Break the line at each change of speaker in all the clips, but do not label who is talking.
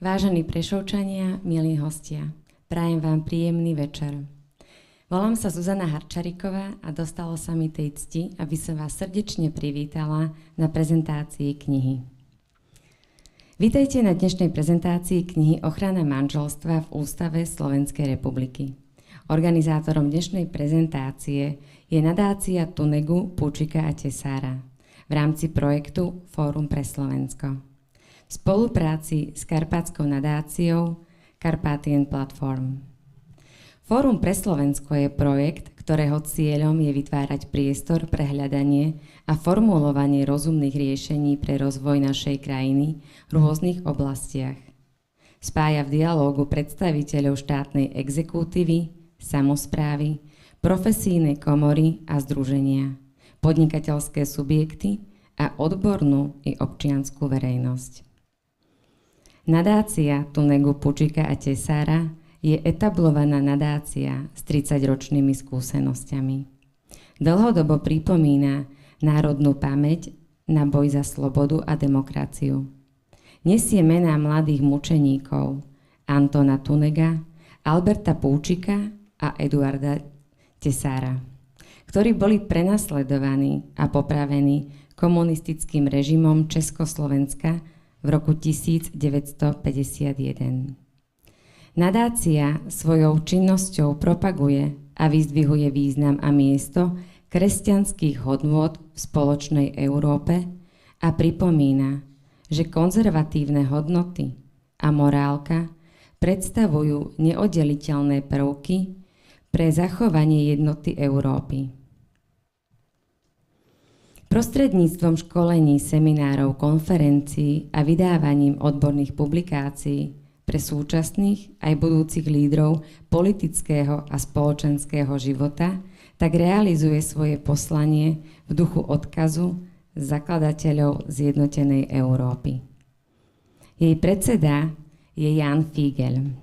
Vážení Prešovčania, milí hostia, prajem vám príjemný večer. Volám sa Zuzana Harčariková a dostalo sa mi tej cti, aby som vás srdečne privítala na prezentácii knihy. Vítajte na dnešnej prezentácii knihy Ochrana manželstva v Ústave Slovenskej republiky. Organizátorom dnešnej prezentácie je nadácia Tunegu, Pučika a Tesára v rámci projektu Fórum pre Slovensko. V spolupráci s Karpátskou nadáciou Carpathian Platform. Fórum pre Slovensko je projekt, ktorého cieľom je vytvárať priestor pre hľadanie a formulovanie rozumných riešení pre rozvoj našej krajiny v rôznych oblastiach. Spája v dialógu predstaviteľov štátnej exekutívy, samosprávy, profesijné komory a združenia, podnikateľské subjekty a odbornú i občiansku verejnosť. Nadácia Tunegu, Pučika a Tesára je etablovaná nadácia s 30-ročnými skúsenosťami. Dlhodobo pripomína národnú pamäť na boj za slobodu a demokraciu. Nesie mená mladých mučeníkov Antona Tunega, Alberta Pučika a Eduarda Tesára, ktorí boli prenasledovaní a popravení komunistickým režimom Československa v roku 1951. Nadácia svojou činnosťou propaguje a vyzdvihuje význam a miesto kresťanských hodnôt v spoločnej Európe a pripomína, že konzervatívne hodnoty a morálka predstavujú neoddeliteľné prvky pre zachovanie jednoty Európy. Prostredníctvom školení, seminárov, konferencií a vydávaním odborných publikácií pre súčasných aj budúcich lídrov politického a spoločenského života, tak realizuje svoje poslanie v duchu odkazu zakladateľov zjednotenej Európy. Jej predseda je Jan Figel.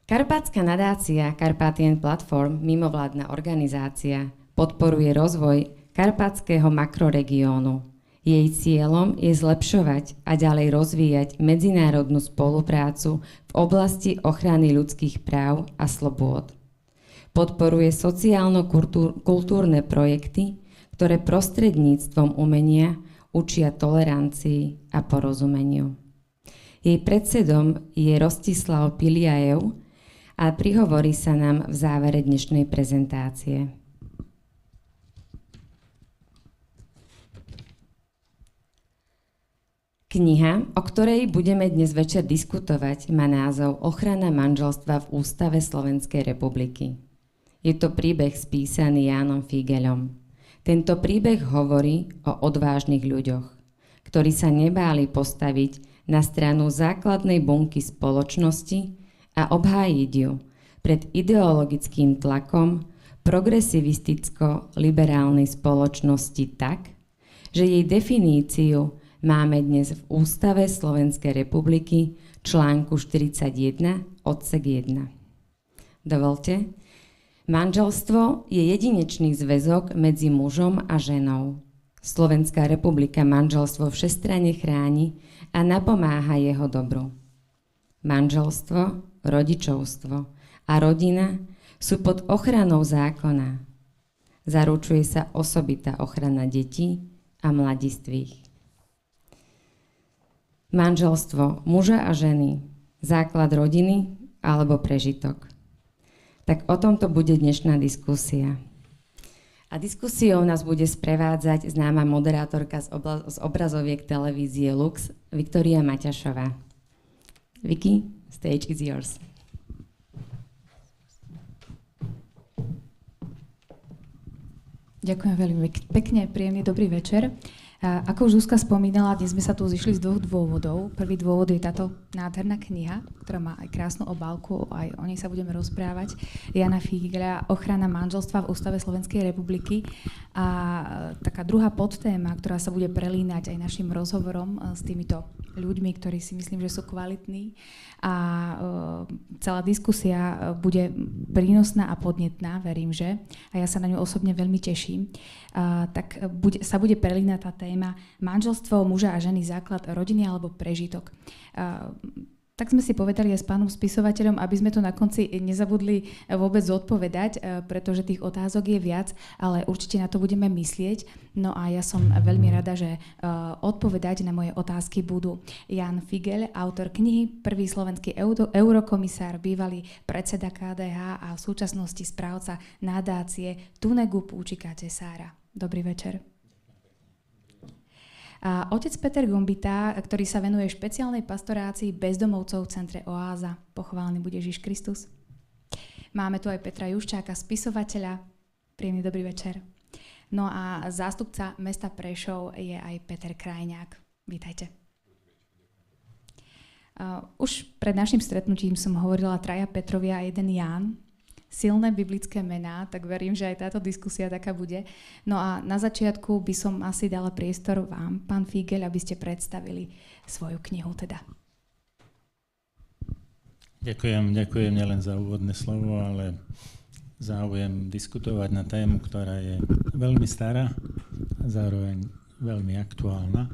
Karpátska nadácia Carpathian Platform, mimovládna organizácia, podporuje rozvoj karpatského makroregiónu. Jej cieľom je zlepšovať a ďalej rozvíjať medzinárodnú spoluprácu v oblasti ochrany ľudských práv a slobôd. Podporuje sociálno-kultúrne projekty, ktoré prostredníctvom umenia učia tolerancii a porozumeniu. Jej predsedom je Rostislav Piliajev a prihovorí sa nám v závere dnešnej prezentácie. Kniha, o ktorej budeme dnes večer diskutovať, má názov Ochrana manželstva v Ústave Slovenskej republiky. Je to príbeh spísaný Jánom Figelom. Tento príbeh hovorí o odvážnych ľuďoch, ktorí sa nebáli postaviť na stranu základnej bunky spoločnosti a obhájiť ju pred ideologickým tlakom progresivisticko-liberálnej spoločnosti tak, že jej definíciu máme dnes v Ústave Slovenskej republiky článku 41 odsek 1. Dovolte, manželstvo je jedinečný zväzok medzi mužom a ženou. Slovenská republika manželstvo všestranne chráni a napomáha jeho dobru. Manželstvo, rodičovstvo a rodina sú pod ochranou zákona. Zaručuje sa osobitá ochrana detí a mladistvých. Manželstvo muža a ženy, základ rodiny alebo prežitok. Tak o tomto bude dnešná diskusia. A diskusiou nás bude sprevádzať známa moderátorka z obrazoviek televízie Lux, Viktória Maťašová. Vicky, stage is yours.
Ďakujem veľmi pekne, príjemný dobrý večer. Ako už Zuzka spomínala, dnes sme sa tu zišli z dvoch dôvodov. Prvý dôvod je táto nádherná kniha, ktorá má aj krásnu obálku, aj o nej sa budeme rozprávať. Jana Figela, Ochrana manželstva v Ústave Slovenskej republiky. A taká druhá podtéma, ktorá sa bude prelínať aj našim rozhovorom s týmito ľuďmi, ktorí si myslím, že sú kvalitní a celá diskusia bude prínosná a podnetná, verím, že. A ja sa na ňu osobne veľmi teším. Tak sa bude prelínať tá téma manželstvo muža a ženy, základ rodiny alebo prežitok. Tak sme si povedali aj s pánom spisovateľom, aby sme to na konci nezabudli vôbec zodpovedať, pretože tých otázok je viac, ale určite na to budeme myslieť. No a ja som veľmi rada, že odpovedať na moje otázky budú Jan Figel, autor knihy, prvý slovenský eurokomisár, bývalý predseda KDH a v súčasnosti správca nadácie Tunegu Púčika Tesára. Dobrý večer. A otec Peter Gombita, ktorý sa venuje špeciálnej pastorácii bezdomovcov v centre Oáza. Pochválený bude Ježiš Kristus. Máme tu aj Petra Juščáka, spisovateľa. Príjemný dobrý večer. No a zástupca mesta Prešov je aj Peter Krajňák. Vítajte. Už pred našim stretnutím som hovorila traja Petrovia a jeden Ján. Silné biblické mená, tak verím, že aj táto diskusia taká bude. No a na začiatku by som asi dala priestor vám, pán Figel, aby ste predstavili svoju knihu teda.
Ďakujem nielen za úvodné slovo, ale záujem diskutovať na tému, ktorá je veľmi stará a zároveň veľmi aktuálna,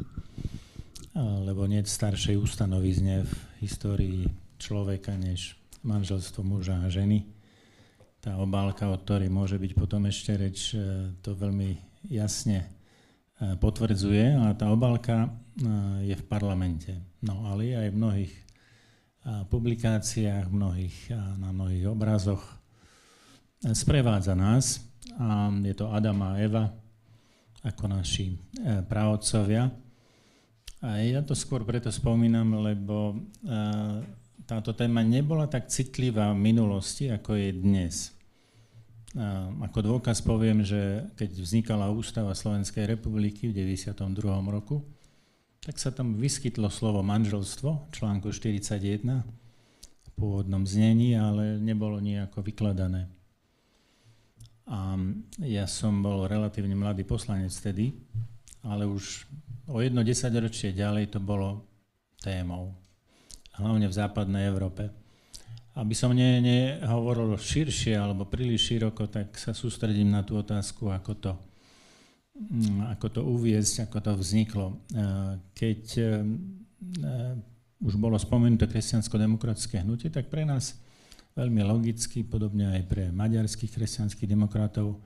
lebo nie je staršej ustanovizne v histórii človeka než manželstvo muža a ženy. Tá obálka, o ktorej môže byť potom ešte reč, to veľmi jasne potvrdzuje. A tá obálka je v parlamente. No ale je aj v mnohých publikáciách, na mnohých obrazoch. Sprevádza nás. A je to Adam a Eva ako naši praotcovia. A ja to skôr preto spomínam, lebo táto téma nebola tak citlivá v minulosti, ako je dnes. Ako dôkaz poviem, že keď vznikala ústava Slovenskej republiky v 92. roku, tak sa tam vyskytlo slovo manželstvo v článku 41 v pôvodnom znení, ale nebolo nejako vykladané. A ja som bol relatívne mladý poslanec vtedy, ale už o 10 ročie ďalej to bolo témou. Hlavne v západnej Európe. Aby som nehovoril širšie alebo príliš široko, tak sa sústredím na tú otázku, ako to uviesť, ako to vzniklo. Keď už bolo spomenuté kresťansko-demokratické hnutie, tak pre nás veľmi logicky, podobne aj pre maďarských kresťanských demokratov,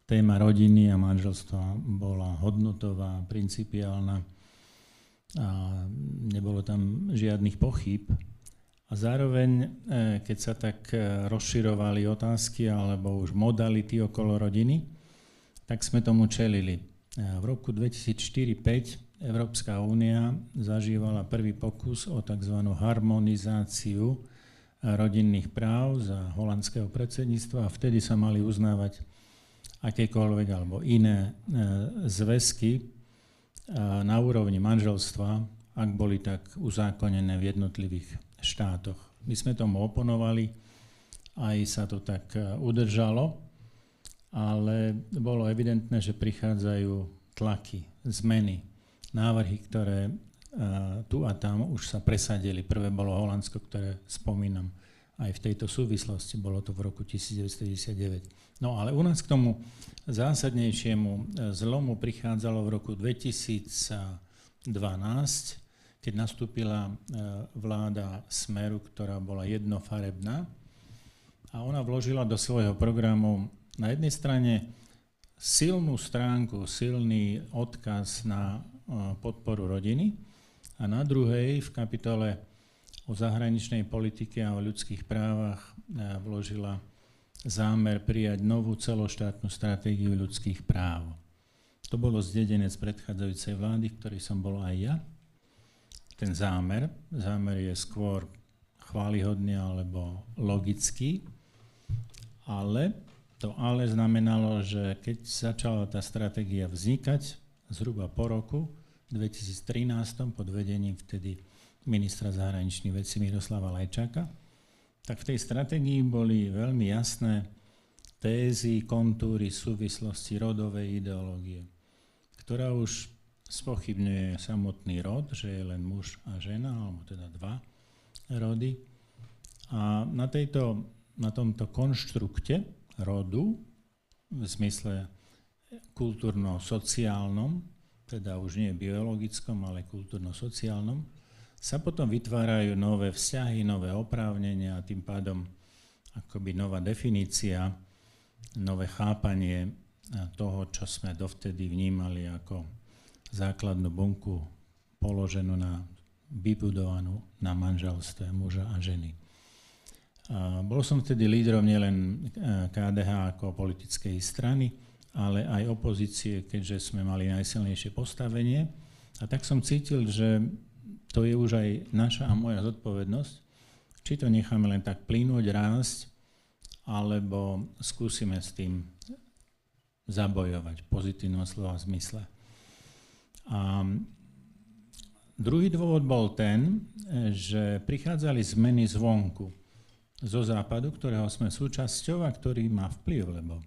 téma rodiny a manželstva bola hodnotová, principiálna a nebolo tam žiadnych pochýb. A zároveň, keď sa tak rozširovali otázky alebo už modality okolo rodiny, tak sme tomu čelili. V roku 2004-2005 Európska únia zažívala prvý pokus o tzv. Harmonizáciu rodinných práv za holandského predsedníctva a vtedy sa mali uznávať akékoľvek alebo iné zväzky na úrovni manželstva, ak boli tak uzákonené v jednotlivých štátoch. My sme tomu oponovali, aj sa to tak udržalo, ale bolo evidentné, že prichádzajú tlaky, zmeny, návrhy, ktoré tu a tam už sa presadili. Prvé bolo Holandsko, ktoré spomínam aj v tejto súvislosti, bolo to v roku 1999. No ale u nás k tomu zásadnejšiemu zlomu prichádzalo v roku 2012, keď nastúpila vláda Smeru, ktorá bola jednofarebná a ona vložila do svojho programu na jednej strane silnú stránku, silný odkaz na podporu rodiny a na druhej v kapitole o zahraničnej politike a o ľudských právach vložila zámer prijať novú celoštátnu stratégiu ľudských práv. To bolo zdedené z predchádzajúcej vlády, v ktorej som bol aj ja. Ten zámer je skôr chválihodný alebo logický, ale to ale znamenalo, že keď začala tá stratégia vznikať zhruba po roku 2013 pod vedením vtedy ministra zahraničných vecí Miroslava Lajčáka, tak v tej stratégii boli veľmi jasné tézy, kontúry, súvislosti rodovej ideológie, ktorá už spochybňuje samotný rod, že je len muž a žena, alebo teda dva rody. A na tomto konštrukte rodu, v zmysle kultúrno-sociálnom, teda už nie biologickom, ale kultúrno-sociálnom, sa potom vytvárajú nové vzťahy, nové oprávnenia a tým pádom akoby nová definícia, nové chápanie toho, čo sme dovtedy vnímali ako základnú bunku položenú vybudovanú na manželstve muža a ženy. Bol som vtedy lídrom nielen KDH ako politickej strany, ale aj opozície, keďže sme mali najsilnejšie postavenie. A tak som cítil, že to je už aj naša a moja zodpovednosť, či to necháme len tak plynúť, rásť, alebo skúsime s tým zabojovať v pozitívnom slova zmysle. A druhý dôvod bol ten, že prichádzali zmeny zvonku, zo západu, ktorého sme súčasťou a ktorý má vplyv, lebo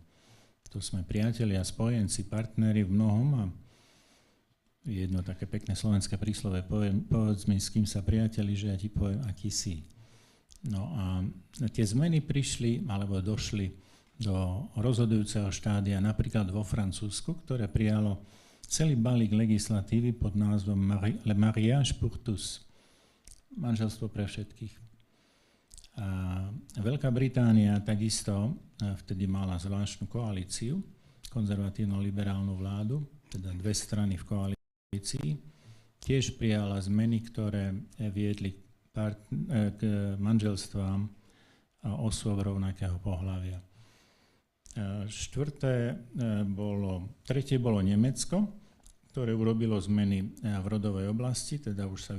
tu sme priatelia, spojenci, partneri v mnohom a jedno také pekné slovenské príslove, povedz mi, s kým sa priateli, že ja ti poviem, aký si. No a tie zmeny prišli, alebo došli do rozhodujúceho štádia, napríklad vo Francúzsku, ktoré prijalo celý balík legislatívy pod názvom Le mariage pour tous, manželstvo pre všetkých. A Veľká Británia takisto vtedy mala zvláštnu koalíciu, konzervatívno-liberálnu vládu, teda dve strany v koalícii, tiež prijala zmeny, ktoré viedli k manželstvám osôb rovnakého pohlavia. Tretie bolo Nemecko, ktoré urobilo zmeny v rodovej oblasti, teda už sa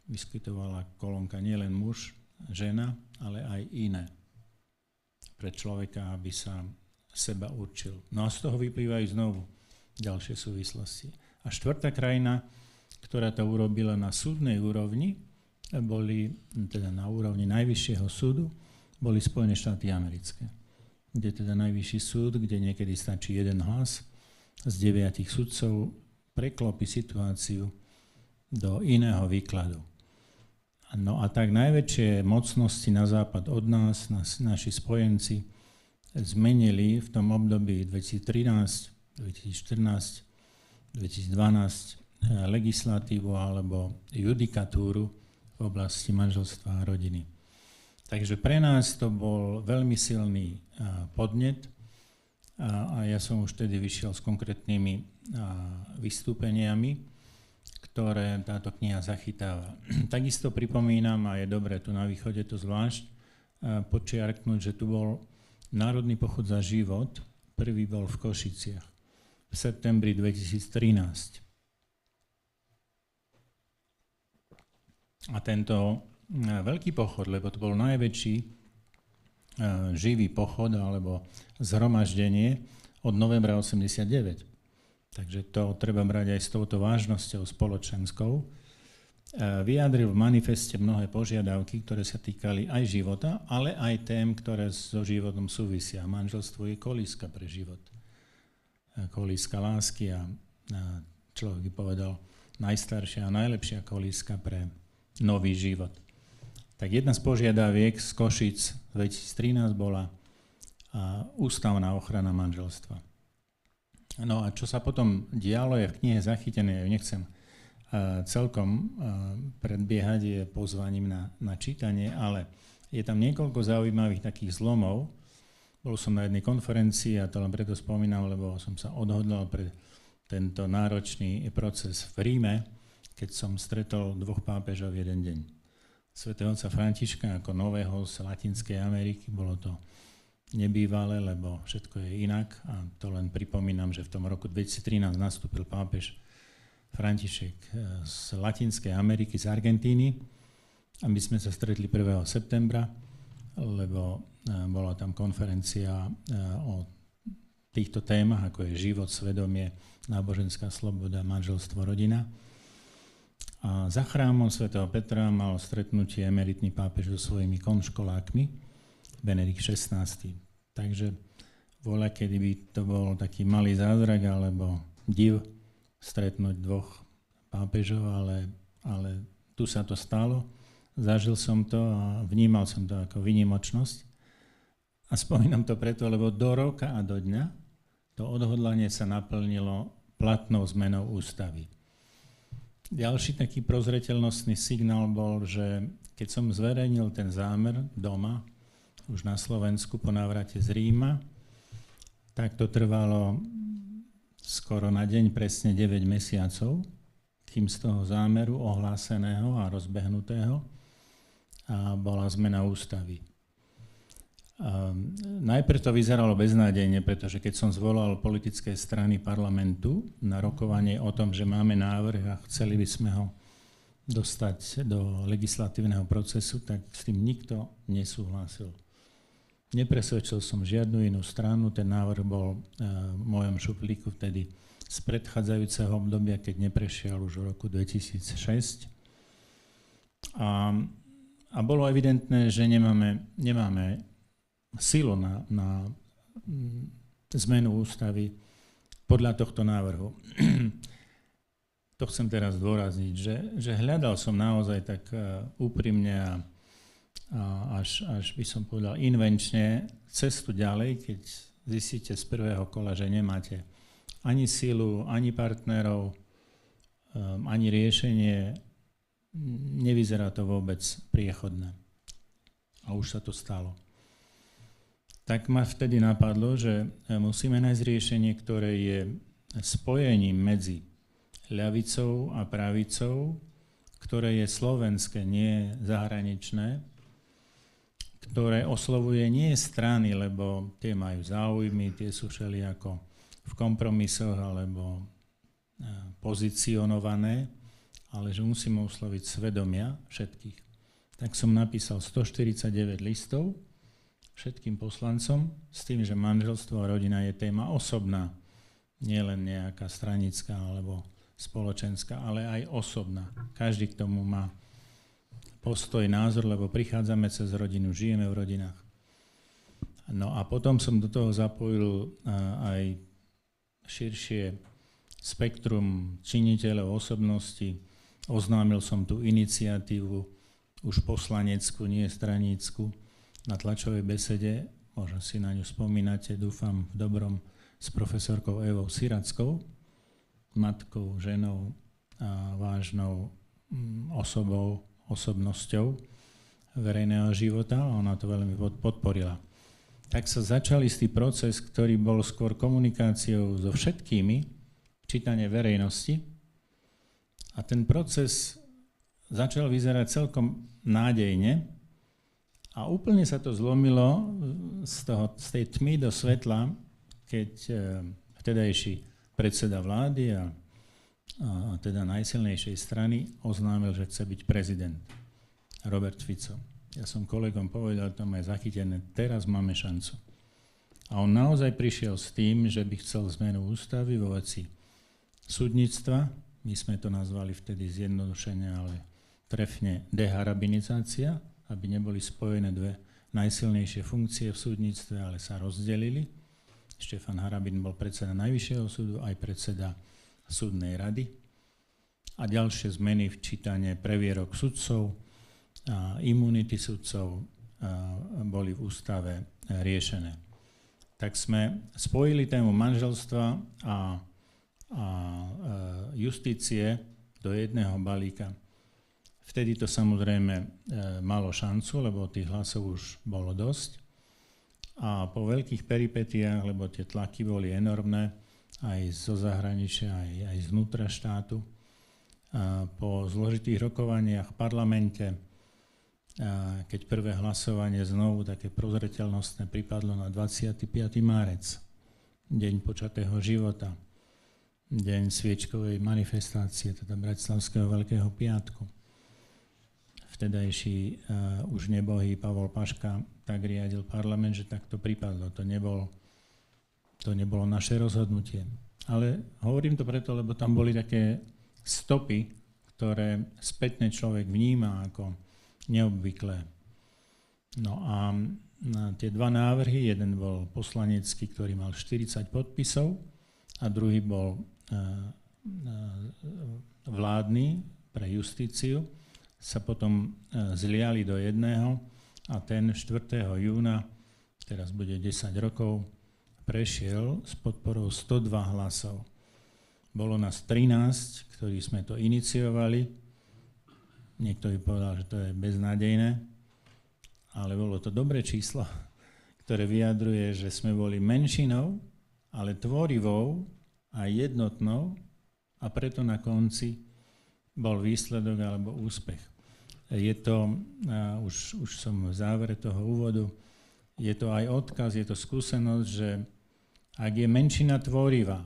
vyskytovala kolónka nielen muž, žena, ale aj iné pre človeka, aby sa seba určil. No a z toho vyplývajú znovu ďalšie súvislosti. A štvrtá krajina, ktorá to urobila na súdnej úrovni, teda na úrovni Najvyššieho súdu, boli Spojené štáty americké, kde teda Najvyšší súd, kde niekedy stačí jeden hlas z 9 sudcov, preklopí situáciu do iného výkladu. No a tak najväčšie mocnosti na západ od nás, naši spojenci, zmenili v tom období 2013, 2014, 2012 legislatívu alebo judikatúru v oblasti manželstva a rodiny. Takže pre nás to bol veľmi silný podnet a ja som už vtedy vyšiel s konkrétnymi vystúpeniami, ktoré táto kniha zachytáva. Takisto pripomínam, a je dobré tu na východe to zvlášť podčiarknúť, že tu bol Národný pochod za život, prvý bol v Košiciach v septembri 2013. A tento veľký pochod, lebo to bol najväčší živý pochod alebo zhromaždenie od novembra 89. Takže to treba brať aj s touto vážnosťou spoločenskou. Vyjadril v manifeste mnohé požiadavky, ktoré sa týkali aj života, ale aj tém, ktoré so životom súvisia. Manželstvo je kolíska pre život. Kolíska lásky a človek by povedal najstaršia a najlepšia kolíska pre nový život. Tak jedna z požiadaviek z Košic 2013 bola ústavná ochrana manželstva. No a čo sa potom dialo, je v knihe zachytené, ja nechcem celkom predbiehať, je pozvaním na čítanie, ale je tam niekoľko zaujímavých takých zlomov. Bol som na jednej konferencii a to len preto spomínam, lebo som sa odhodlal pre tento náročný proces v Ríme, keď som stretol dvoch pápežov jeden deň. Svätého otca Františka ako nového z Latinskej Ameriky, bolo to nebývalé, lebo všetko je inak a to len pripomínam, že v tom roku 2013 nastúpil pápež František z Latinskej Ameriky, z Argentíny a my sme sa stretli 1. septembra, lebo bola tam konferencia o týchto témach, ako je život, svedomie, náboženská sloboda, manželstvo, rodina. A za chrámom svätého Petra mal stretnutie emeritný pápež so svojimi konškolákmi, Benedikt XVI. Takže voľa, kedy by to bol taký malý zázrak alebo div, stretnúť dvoch pápežov, ale tu sa to stalo. Zažil som to a vnímal som to ako výnimočnosť. A spomínam to preto, lebo do roka a do dňa to odhodlanie sa naplnilo platnou zmenou ústavy. Ďalší taký prozreteľnostný signál bol, že keď som zverejnil ten zámer doma, už na Slovensku po návrate z Ríma, tak to trvalo skoro na deň presne 9 mesiacov, kým z toho zámeru ohláseného a rozbehnutého a bola zmena ústavy. Najprv to vyzeralo beznádejne, pretože keď som zvolal politické strany parlamentu na rokovanie o tom, že máme návrh a chceli by sme ho dostať do legislatívneho procesu, tak s tým nikto nesúhlasil. Nepresvedčil som žiadnu inú stranu, ten návrh bol v mojom šuplíku vtedy z predchádzajúceho obdobia, keď neprešiel už v roku 2006. A bolo evidentné, že nemáme silu na zmenu ústavy podľa tohto návrhu. To chcem teraz zdôrazniť, že hľadal som naozaj tak úprimne a až by som povedal invenčne cestu ďalej, keď zistíte z prvého kola, že nemáte ani silu, ani partnerov, ani riešenie, nevyzerá to vôbec priechodné. A už sa to stalo. Tak ma vtedy napadlo, že musíme nájsť riešenie, ktoré je spojením medzi ľavicou a pravicou, ktoré je slovenské, nie zahraničné, ktoré oslovuje nie strany, lebo tie majú záujmy, tie sú všelijako v kompromisoch alebo pozicionované, ale že musíme osloviť svedomia všetkých. Tak som napísal 149 listov všetkým poslancom s tým, že manželstvo a rodina je téma osobná, nielen nejaká stranická alebo spoločenská, ale aj osobná. Každý k tomu má postoj, názor, lebo prichádzame cez rodinu, žijeme v rodinách. No a potom som do toho zapojil aj širšie spektrum činiteľov, osobností. Oznámil som tú iniciatívu, už poslaneckú, nie stranícku, na tlačovej besede, možno si na ňu spomínate, dúfam v dobrom, s profesorkou Evou Sirackou, matkou, ženou a vážnou osobnosťou verejného života, a ona to veľmi podporila. Tak sa začal istý proces, ktorý bol skôr komunikáciou so všetkými, čítanie verejnosti, a ten proces začal vyzerať celkom nádejne, a úplne sa to zlomilo z tej tmy do svetla, keď vtedajší predseda vlády a teda najsilnejšej strany oznámil, že chce byť prezident. Robert Fico. Ja som kolegom povedal, to je zachytené, teraz máme šancu. A on naozaj prišiel s tým, že by chcel zmenu ústavy vo veci súdnictva, my sme to nazvali vtedy zjednodušene, ale trefne deharabinizácia, aby neboli spojené dve najsilnejšie funkcie v súdnictve, ale sa rozdelili. Štefan Harabin bol predseda Najvyššieho súdu, aj predseda súdnej rady. A ďalšie zmeny v čítane previerok sudcov a imunity sudcov boli v ústave riešené. Tak sme spojili tému manželstva a justície do jedného balíka. Vtedy to samozrejme malo šancu, lebo tých hlasov už bolo dosť. A po veľkých peripetiách, lebo tie tlaky boli enormné, aj zo zahraničia, aj znútra štátu, a po zložitých rokovaniach v parlamente, keď prvé hlasovanie znovu také prozreteľnostné pripadlo na 25. márec, deň počatého života, deň sviečkovej manifestácie, teda Bratislavského Veľkého piatku. Vtedajší už nebohý Pavol Paška tak riadil parlament, že takto pripadlo. To nebolo naše rozhodnutie. Ale hovorím to preto, lebo tam boli také stopy, ktoré spätne človek vníma ako neobvyklé. No a tie dva návrhy, jeden bol poslanecký, ktorý mal 40 podpisov, a druhý bol vládny pre justíciu sa potom zliali do jedného a ten 4. júna, teraz bude 10 rokov, prešiel s podporou 102 hlasov. Bolo nás 13, ktorí sme to iniciovali. Niekto by povedal, že to je beznádejné, ale bolo to dobré číslo, ktoré vyjadruje, že sme boli menšinou, ale tvorivou a jednotnou a preto na konci bol výsledok alebo úspech. Je to, už som v závere toho úvodu, je to aj odkaz, je to skúsenosť, že ak je menšina tvorivá,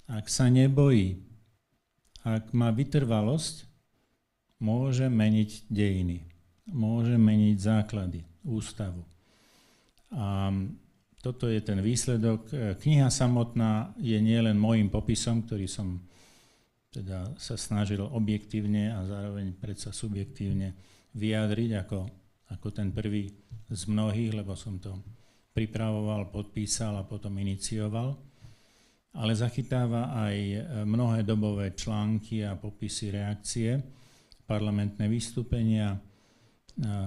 ak sa nebojí, ak má vytrvalosť, môže meniť dejiny, môže meniť základy, ústavu. A toto je ten výsledok. Kniha samotná je nielen môjim popisom, ktorý som teda sa snažil objektívne a zároveň predsa subjektívne vyjadriť ako ten prvý z mnohých, lebo som to pripravoval, podpísal a potom inicioval. Ale zachytáva aj mnohé dobové články a popisy reakcie, parlamentné vystúpenia,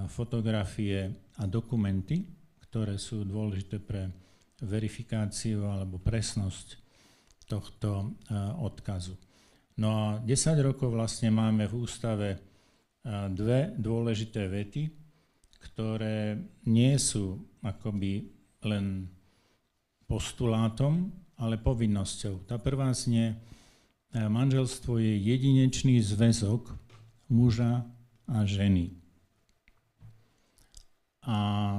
fotografie a dokumenty, ktoré sú dôležité pre verifikáciu alebo presnosť tohto odkazu. No a 10 rokov vlastne máme v ústave dve dôležité vety, ktoré nie sú akoby len postulátom, ale povinnosťou. Tá prvá znie, manželstvo je jedinečný zväzok muža a ženy. A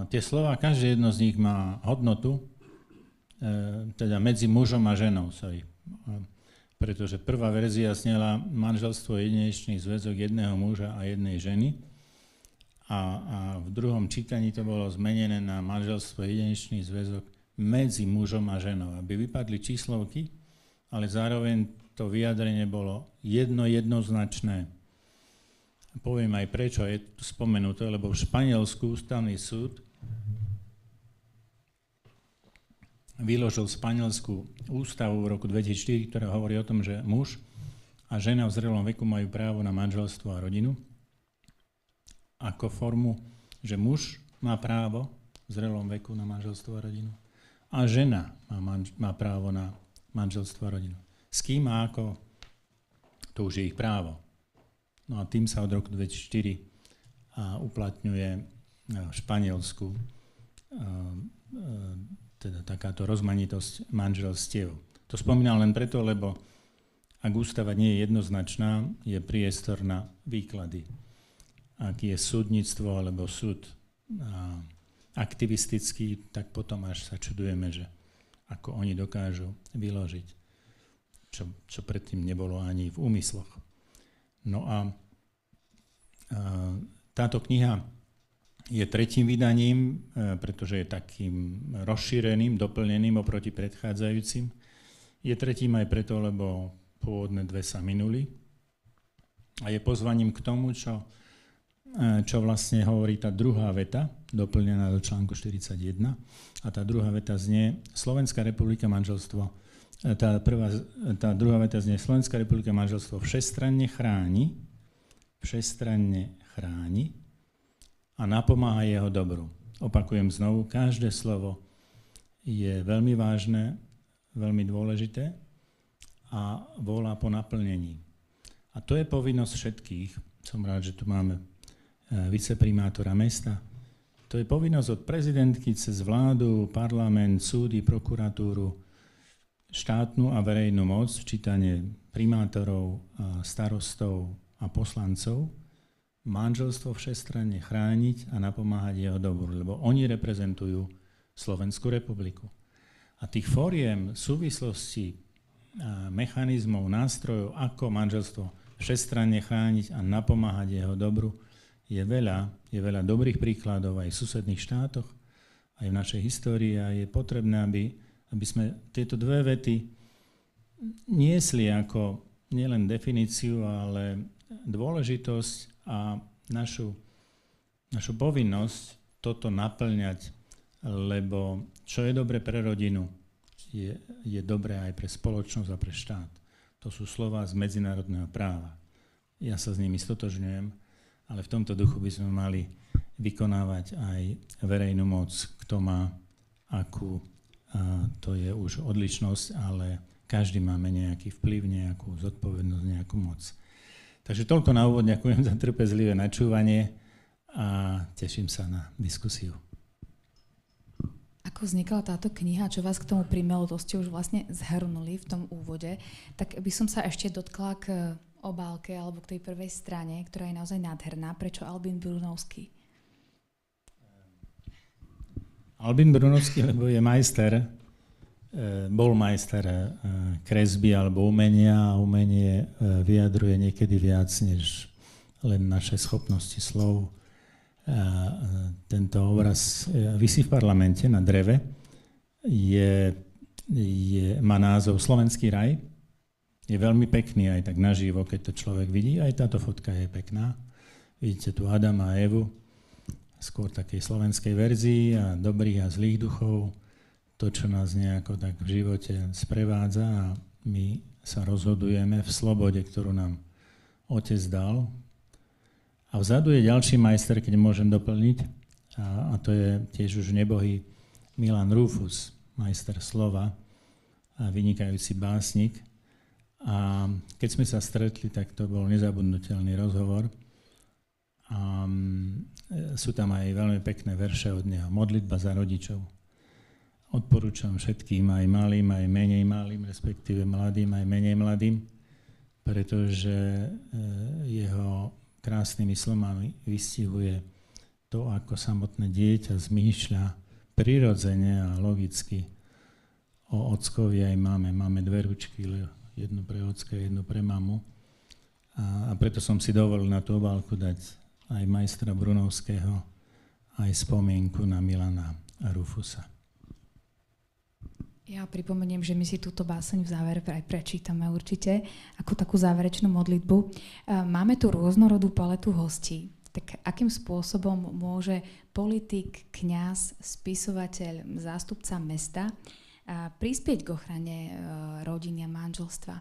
tie slova, každé jedno z nich má hodnotu, teda medzi mužom a ženou, pretože prvá verzia znela manželstvo je jedinečný zväzok jedného muža a jednej ženy a v druhom čítaní to bolo zmenené na manželstvo jedinečný zväzok medzi mužom a ženou, aby vypadli číslovky, ale zároveň to vyjadrenie bolo jednoznačné. Poviem aj prečo, je tu spomenuté, lebo v Španielsku ústavný súd vyložil Španielsku ústavu v roku 2004, ktorá hovorí o tom, že muž a žena v zrelom veku majú právo na manželstvo a rodinu, ako formu, že muž má právo v zrelom veku na manželstvo a rodinu a žena má právo na manželstvo a rodinu. S kým a ako, to už je ich právo. No a tým sa od roku 2004 uplatňuje v Španielsku teda takáto rozmanitosť manželstiev. To spomínam len preto, lebo ak ústava nie je jednoznačná, je priestor na výklady. Ak je súdnictvo alebo súd aktivistický, tak potom až sa čudujeme, že ako oni dokážu vyložiť, čo predtým nebolo ani v úmysloch. No a táto kniha je tretím vydaním, pretože je takým rozšíreným, doplneným oproti predchádzajúcim. Je tretím aj preto, lebo pôvodné dve sa minuli. A je pozvaním k tomu, čo vlastne hovorí tá druhá veta, doplnená do článku 41. A tá druhá veta znie Slovenská republika manželstvo. Tá druhá veta znie Slovenská republika manželstvo všestranne chráni a napomáha jeho dobru. Opakujem znovu, každé slovo je veľmi vážne, veľmi dôležité a volá po naplnení. A to je povinnosť všetkých. Som rád, že tu máme viceprimátora mesta. To je povinnosť od prezidentky cez vládu, parlament, súdy, prokuratúru, štátnu a verejnú moc, včítanie primátorov, starostov a poslancov, manželstvo všestranne chrániť a napomáhať jeho dobru, lebo oni reprezentujú Slovenskú republiku. A tých fóriem, súvislostí, mechanizmov, nástrojov, ako manželstvo všestranne chrániť a napomáhať jeho dobru, je veľa dobrých príkladov aj v susedných štátoch, aj v našej histórii a je potrebné, aby sme tieto dve vety niesli ako nielen definíciu, ale dôležitosť a našu povinnosť toto naplňať, lebo čo je dobre pre rodinu, je dobré aj pre spoločnosť a pre štát. To sú slová z medzinárodného práva. Ja sa s nimi stotožňujem, ale v tomto duchu by sme mali vykonávať aj verejnú moc, kto má akú, to je už odlišnosť, ale každý máme nejaký vplyv, nejakú zodpovednosť, nejakú moc. Takže toľko na úvod, ďakujem za trpezlivé načúvanie a teším sa na diskusiu.
Ako vznikala táto kniha, čo vás k tomu primelo, to ste už vlastne zhrnuli v tom úvode, tak by som sa ešte dotkla k obálke alebo k tej prvej strane, ktorá je naozaj nádherná. Prečo Albin Brunovský?
Albin Brunovský, lebo je majster, bol majster kresby alebo umenia a umenie vyjadruje niekedy viac než len naše schopnosti slov. Tento obraz visí v parlamente na dreve, má názov Slovenský raj, je veľmi pekný aj tak naživo, keď to človek vidí, aj táto fotka je pekná. Vidíte tu Adama a Evu, skôr takej slovenskej verzii a dobrých a zlých duchov, to, čo nás nejako tak v živote sprevádza a my sa rozhodujeme v slobode, ktorú nám Otec dal. A vzadu je ďalší majster, keď môžem doplniť, a to je tiež už nebohý Milan Rufus, majster slova a vynikajúci básnik. A keď sme sa stretli, tak to bol nezabudnutelný rozhovor. A sú tam aj veľmi pekné verše od neho. Modlitba za rodičov. Odporúčam všetkým, aj malým, aj menej malým, respektíve mladým, aj menej mladým, pretože jeho krásnymi slovami vystihuje to, ako samotné dieťa zmýšľa prirodzene a logicky o ockovi aj mame. Máme dve ručky, jednu pre ocka, jednu pre mamu. A preto som si dovolil na tú obálku dať aj majstra Brunovského, aj spomienku na Milana Rufusa.
Ja pripomeniem, že my si túto báseň v závere aj prečítame určite, ako takú záverečnú modlitbu. Máme tu rôznorodú paletu hostí. Tak akým spôsobom môže politik, kňaz, spisovateľ, zástupca mesta prispieť k ochrane rodiny a manželstva?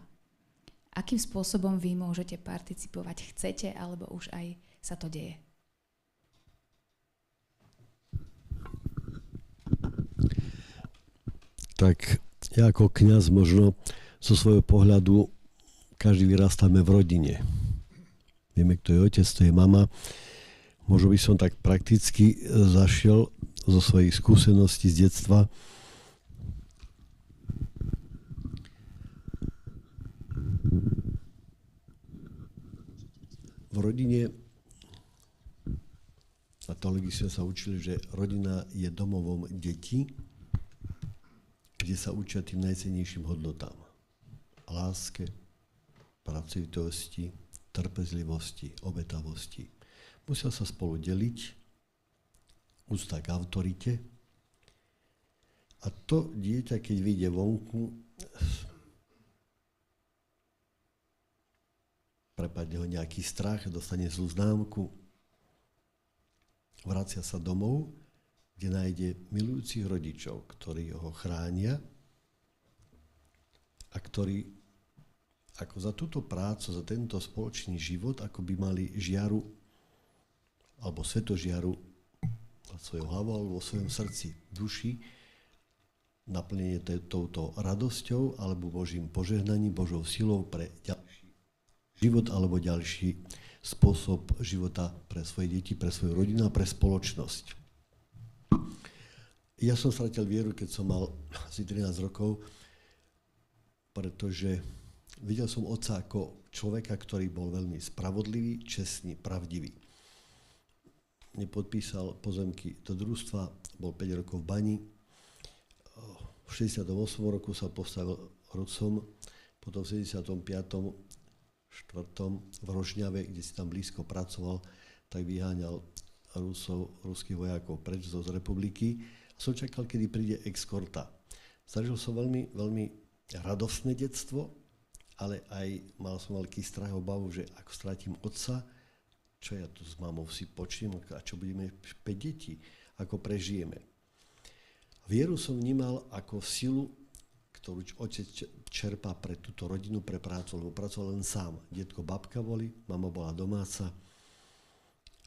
Akým spôsobom vy môžete participovať? Chcete, alebo už aj sa to deje?
Tak ja ako kňaz možno zo svojho pohľadu každý vyrastáme v rodine. Vieme, kto je otec, kto je mama. Možno by som tak prakticky zašiel zo svojich skúseností z detstva. V rodine na teológii sme sa učili, že rodina je domovom detí, kde sa učia tým najcennejším hodnotám. Láske, pracovitosti, trpezlivosti, obetavosti. Musia sa spolu deliť, úcta k autorite. A to dieťa, keď vyjde vonku, prepadne ho nejaký strach, dostane zlú známku, vracia sa domov, kde nájde milujúcich rodičov, ktorí ho chránia a ktorí ako za túto prácu, za tento spoločný život, ako by mali žiaru alebo svetožiaru nad svojou hlavou alebo vo svojom srdci, duši, naplnenie touto radosťou alebo Božím požehnaním, Božou silou pre ďalší život alebo ďalší spôsob života pre svoje deti, pre svoju rodinu a pre spoločnosť. Ja som stratil vieru, keď som mal asi 13 rokov, pretože videl som otca ako človeka, ktorý bol veľmi spravodlivý, čestný, pravdivý. Nepodpísal pozemky do družstva, bol 5 rokov v bani. V 68 roku sa postavil rudcom, potom v 75. 4. v Rožňave, kde si tam blízko pracoval, tak vyháňal Rusov, ruských vojakov preč z republiky. Som čakal, kedy príde eskorta. Zažil som veľmi, veľmi radostné detstvo, ale aj mal som veľký strach, obavu, že ako stratím otca, čo ja tu s mamou si počnem a čo budeme 5 detí, ako prežijeme. Vieru som vnímal ako silu, ktorú otec čerpá pre túto rodinu, pre prácu, lebo pracoval len sám. Detko, babka boli, mama bola domáca,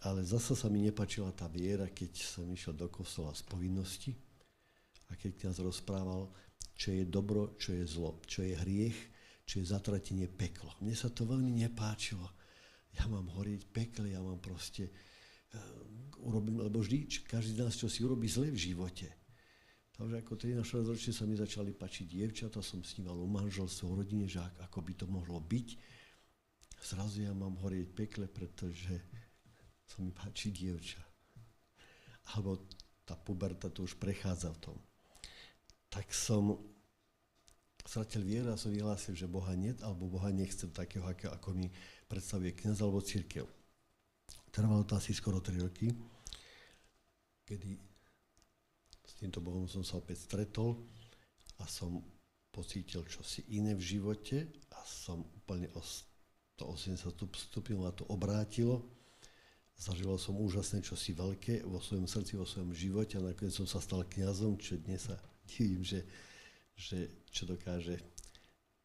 ale zasa sa mi nepáčila tá viera, keď som išiel do kostola z povinnosti a keď kňaz rozprával, čo je dobro, čo je zlo, čo je hriech, čo je zatratenie peklo. Mne sa to veľmi nepáčilo. Ja mám horieť pekle, ja mám proste urobím, lebo vždy, každý z nás, čo si urobí zle v živote. Takže ako 13-ročne sa mi začali páčiť dievčatá, som sníval o manželstve, o rodine, že ako by to mohlo byť. Zrazu ja mám horieť pekle, pretože sa mi páči dievča. Alebo tá puberta to už prechádza v tom. Tak som stratil vieru a som vyhlásil, že Boha nie, alebo Boha nechcem takého, ako mi predstavuje kňaz alebo cirkev. Trvalo to asi skoro 3 roky, kedy s týmto Bohom som sa opäť stretol a som pocítil čosi iné v živote a som úplne o 180 stupňov a to obrátilo. Zažíval som úžasné čosi veľké vo svojom srdci, vo svojom živote a nakoniec som sa stal kňazom, čo dnes sa divím, že čo dokáže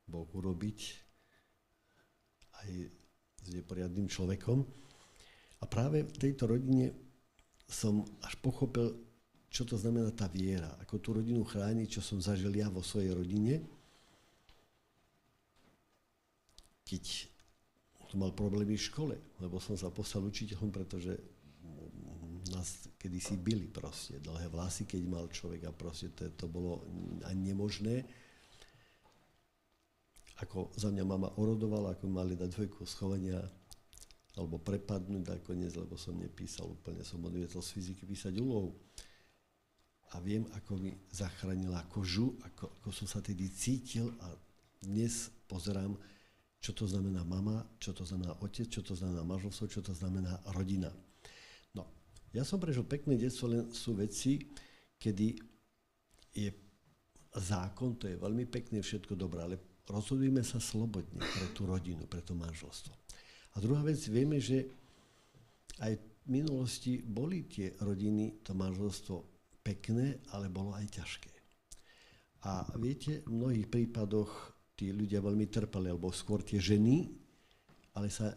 Boh urobiť aj s neporiadnym človekom. A práve v tejto rodine som až pochopil, čo to znamená tá viera, ako tú rodinu chrániť, čo som zažil ja vo svojej rodine, keď som mal problémy v škole, lebo som sa postal učiteľom, pretože nás kedysi bili proste, dlhé vlasy, keď mal človek a proste to bolo ani nemožné. Ako za mňa mama orodovala, ako mali dať 2 schovania, alebo prepadnúť nakoniec, lebo som nepísal úplne, som odvietol z fyziky písať úlohu. A viem, ako mi zachránila kožu, ako som sa tedy cítil a dnes pozerám, čo to znamená mama, čo to znamená otec, čo to znamená manželstvo, čo to znamená rodina. No, ja som prežil pekné detstvo, len sú veci, kedy je zákon, to je veľmi pekné, všetko dobré, ale rozhodujeme sa slobodne pre tú rodinu, pre to manželstvo. A druhá vec, vieme, že aj v minulosti boli tie rodiny, to manželstvo pekné, ale bolo aj ťažké. A viete, v mnohých prípadoch tí ľudia veľmi trpeli, alebo skôr tie ženy, ale sa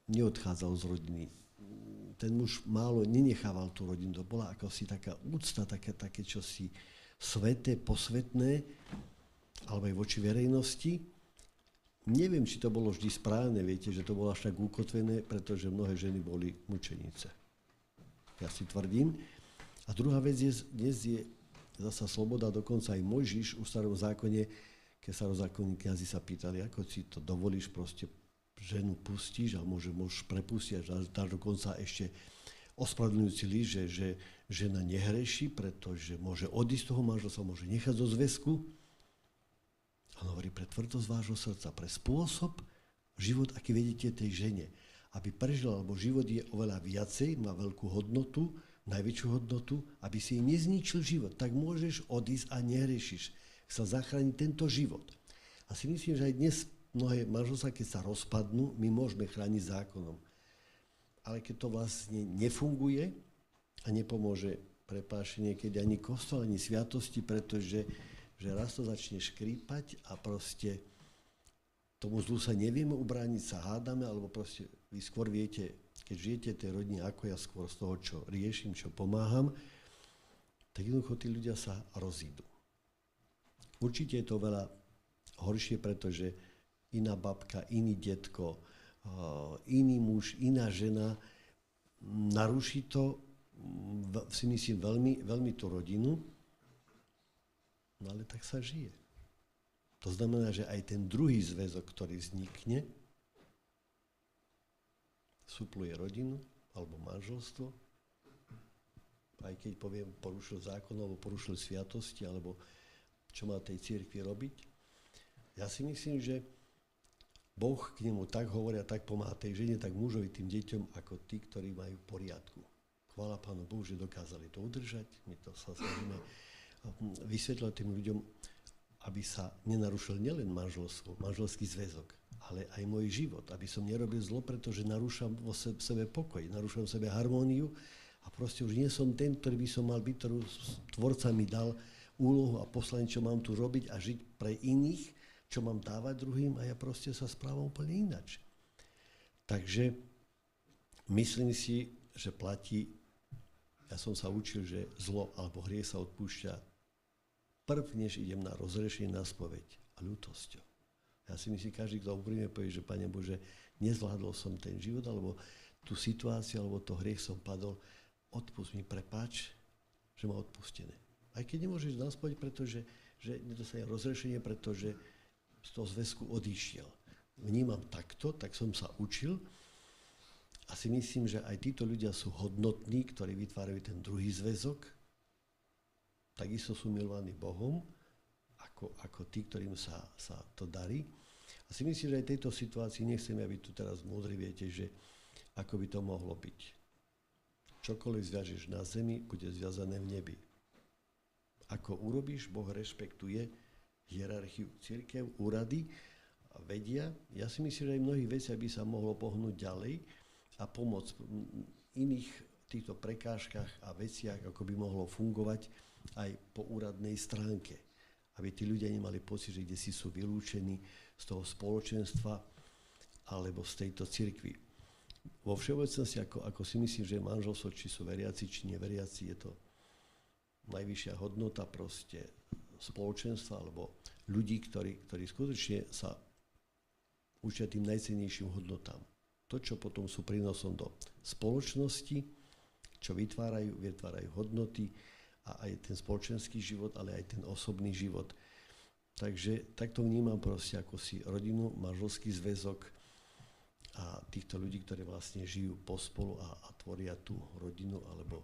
neodchádzal z rodiny. Ten muž málo nenechával tú rodinu, to bola ako si taká úcta, také čosi sveté, posvetné, alebo aj voči verejnosti. Neviem, či to bolo vždy správne, viete, že to bolo až tak ukotvené, pretože mnohé ženy boli mučenice. Ja si tvrdím. A druhá vec je, dnes je zasa sloboda, dokonca aj Mojžiš v starom zákone, keď sa rozákonní kňazi sa pýtali, ako si to dovolíš, proste ženu pustíš a môžeš prepustiť a dáš dokonca ešte ospravedlňujúci list, že žena nehreší, pretože môže odísť z toho manželstva, môže nechať zo zväzku. A hovorí pre tvrdosť vášho srdca, pre spôsob, život, aký vedete tej žene. Aby prežila, lebo život je oveľa viacej, má veľkú hodnotu, najväčšiu hodnotu, aby si jej nezničil život, tak môžeš odísť a nehrešiš. Chcel zachrániť tento život. A si myslím, že aj dnes mnohé manželstvá, keď sa rozpadnú, my môžeme chrániť zákonom. Ale keď to vlastne nefunguje a nepomôže, prepáč, niekedy ani kostol, ani sviatosti, pretože že raz to začne škrípať a proste tomu zlu sa nevieme ubrániť, sa hádame, alebo proste vy skôr viete, keď žijete tej rodine, ako ja skôr z toho, čo riešim, čo pomáham, tak jednoducho tí ľudia sa rozídu. Určite je to veľa horšie, pretože iná babka, iný detko, iný muž, iná žena naruší to, si myslím, veľmi, veľmi tú rodinu, no ale tak sa žije. To znamená, že aj ten druhý zväzok, ktorý vznikne, supluje rodinu alebo manželstvo, aj keď poviem, porušil zákon alebo porušil sviatosti, alebo čo má tej cirkvi robiť. Ja si myslím, že Boh k nemu tak hovorí a tak pomáha tej žene, tak mužovi, tým deťom, ako tí, ktorí majú v poriadku. Chvála Pánu Bohu, že dokázali to udržať. My to sa snažíme vysvetľovať tým ľuďom, aby sa nenarušil nielen manželstvo, manželský zväzok, ale aj môj život, aby som nerobil zlo, pretože narúšam vo sebe pokoj, narúšam v sebe harmóniu a proste už nie som ten, ktorý by som mal byť, ktorú Tvorca mi dal úlohu a poslanie, čo mám tu robiť a žiť pre iných, čo mám dávať druhým a ja proste sa správam úplne ináč. Takže myslím si, že platí, ja som sa učil, že zlo alebo hriech sa odpúšťa prv, než idem na rozrešenie, na spoveď a ľútosťou. Ja si myslím, každý, kto úprimne povie, že Pane Bože, nezvládol som ten život, alebo tú situáciu, alebo to hriech som padol, odpust mi, prepáč, že má odpustené. Aj keď nemôžeš na spoveď, pretože že nedostane rozrešenie, pretože z toho zväzku odišiel. Vnímam takto, tak som sa učil a si myslím, že aj títo ľudia sú hodnotní, ktorí vytvárajú ten druhý zväzok. Takisto sú milovaní Bohom, ako tí, ktorým sa to darí. A si myslím, že aj v tejto situácii nechceme, aby tu teraz múdri, viete, že ako by to mohlo byť. Čokoľvek zviažeš na zemi, bude zviazané v nebi. Ako urobíš, Boh rešpektuje hierarchiu cirkev, úrady, vedia. Ja si myslím, že aj mnohých veciach by sa mohlo pohnúť ďalej a pomôcť iných týchto prekážkach a veciach, ako by mohlo fungovať aj po úradnej stránke. Aby tí ľudia nemali pocit, že kde si sú vylúčení z toho spoločenstva alebo z tejto cirkvi. Vo všeobecnosti, ako si myslím, že manželstvo, či sú veriaci, či neveriaci, je to najvyššia hodnota proste spoločenstva alebo ľudí, ktorí skutočne sa učia tým najcennejším hodnotám. To, čo potom sú prínosom do spoločnosti, čo vytvárajú hodnoty a aj ten spoločenský život, ale aj ten osobný život. Takže takto vnímam proste ako si rodinu, manželský zväzok a týchto ľudí, ktorí vlastne žijú pospolu a tvoria tú rodinu alebo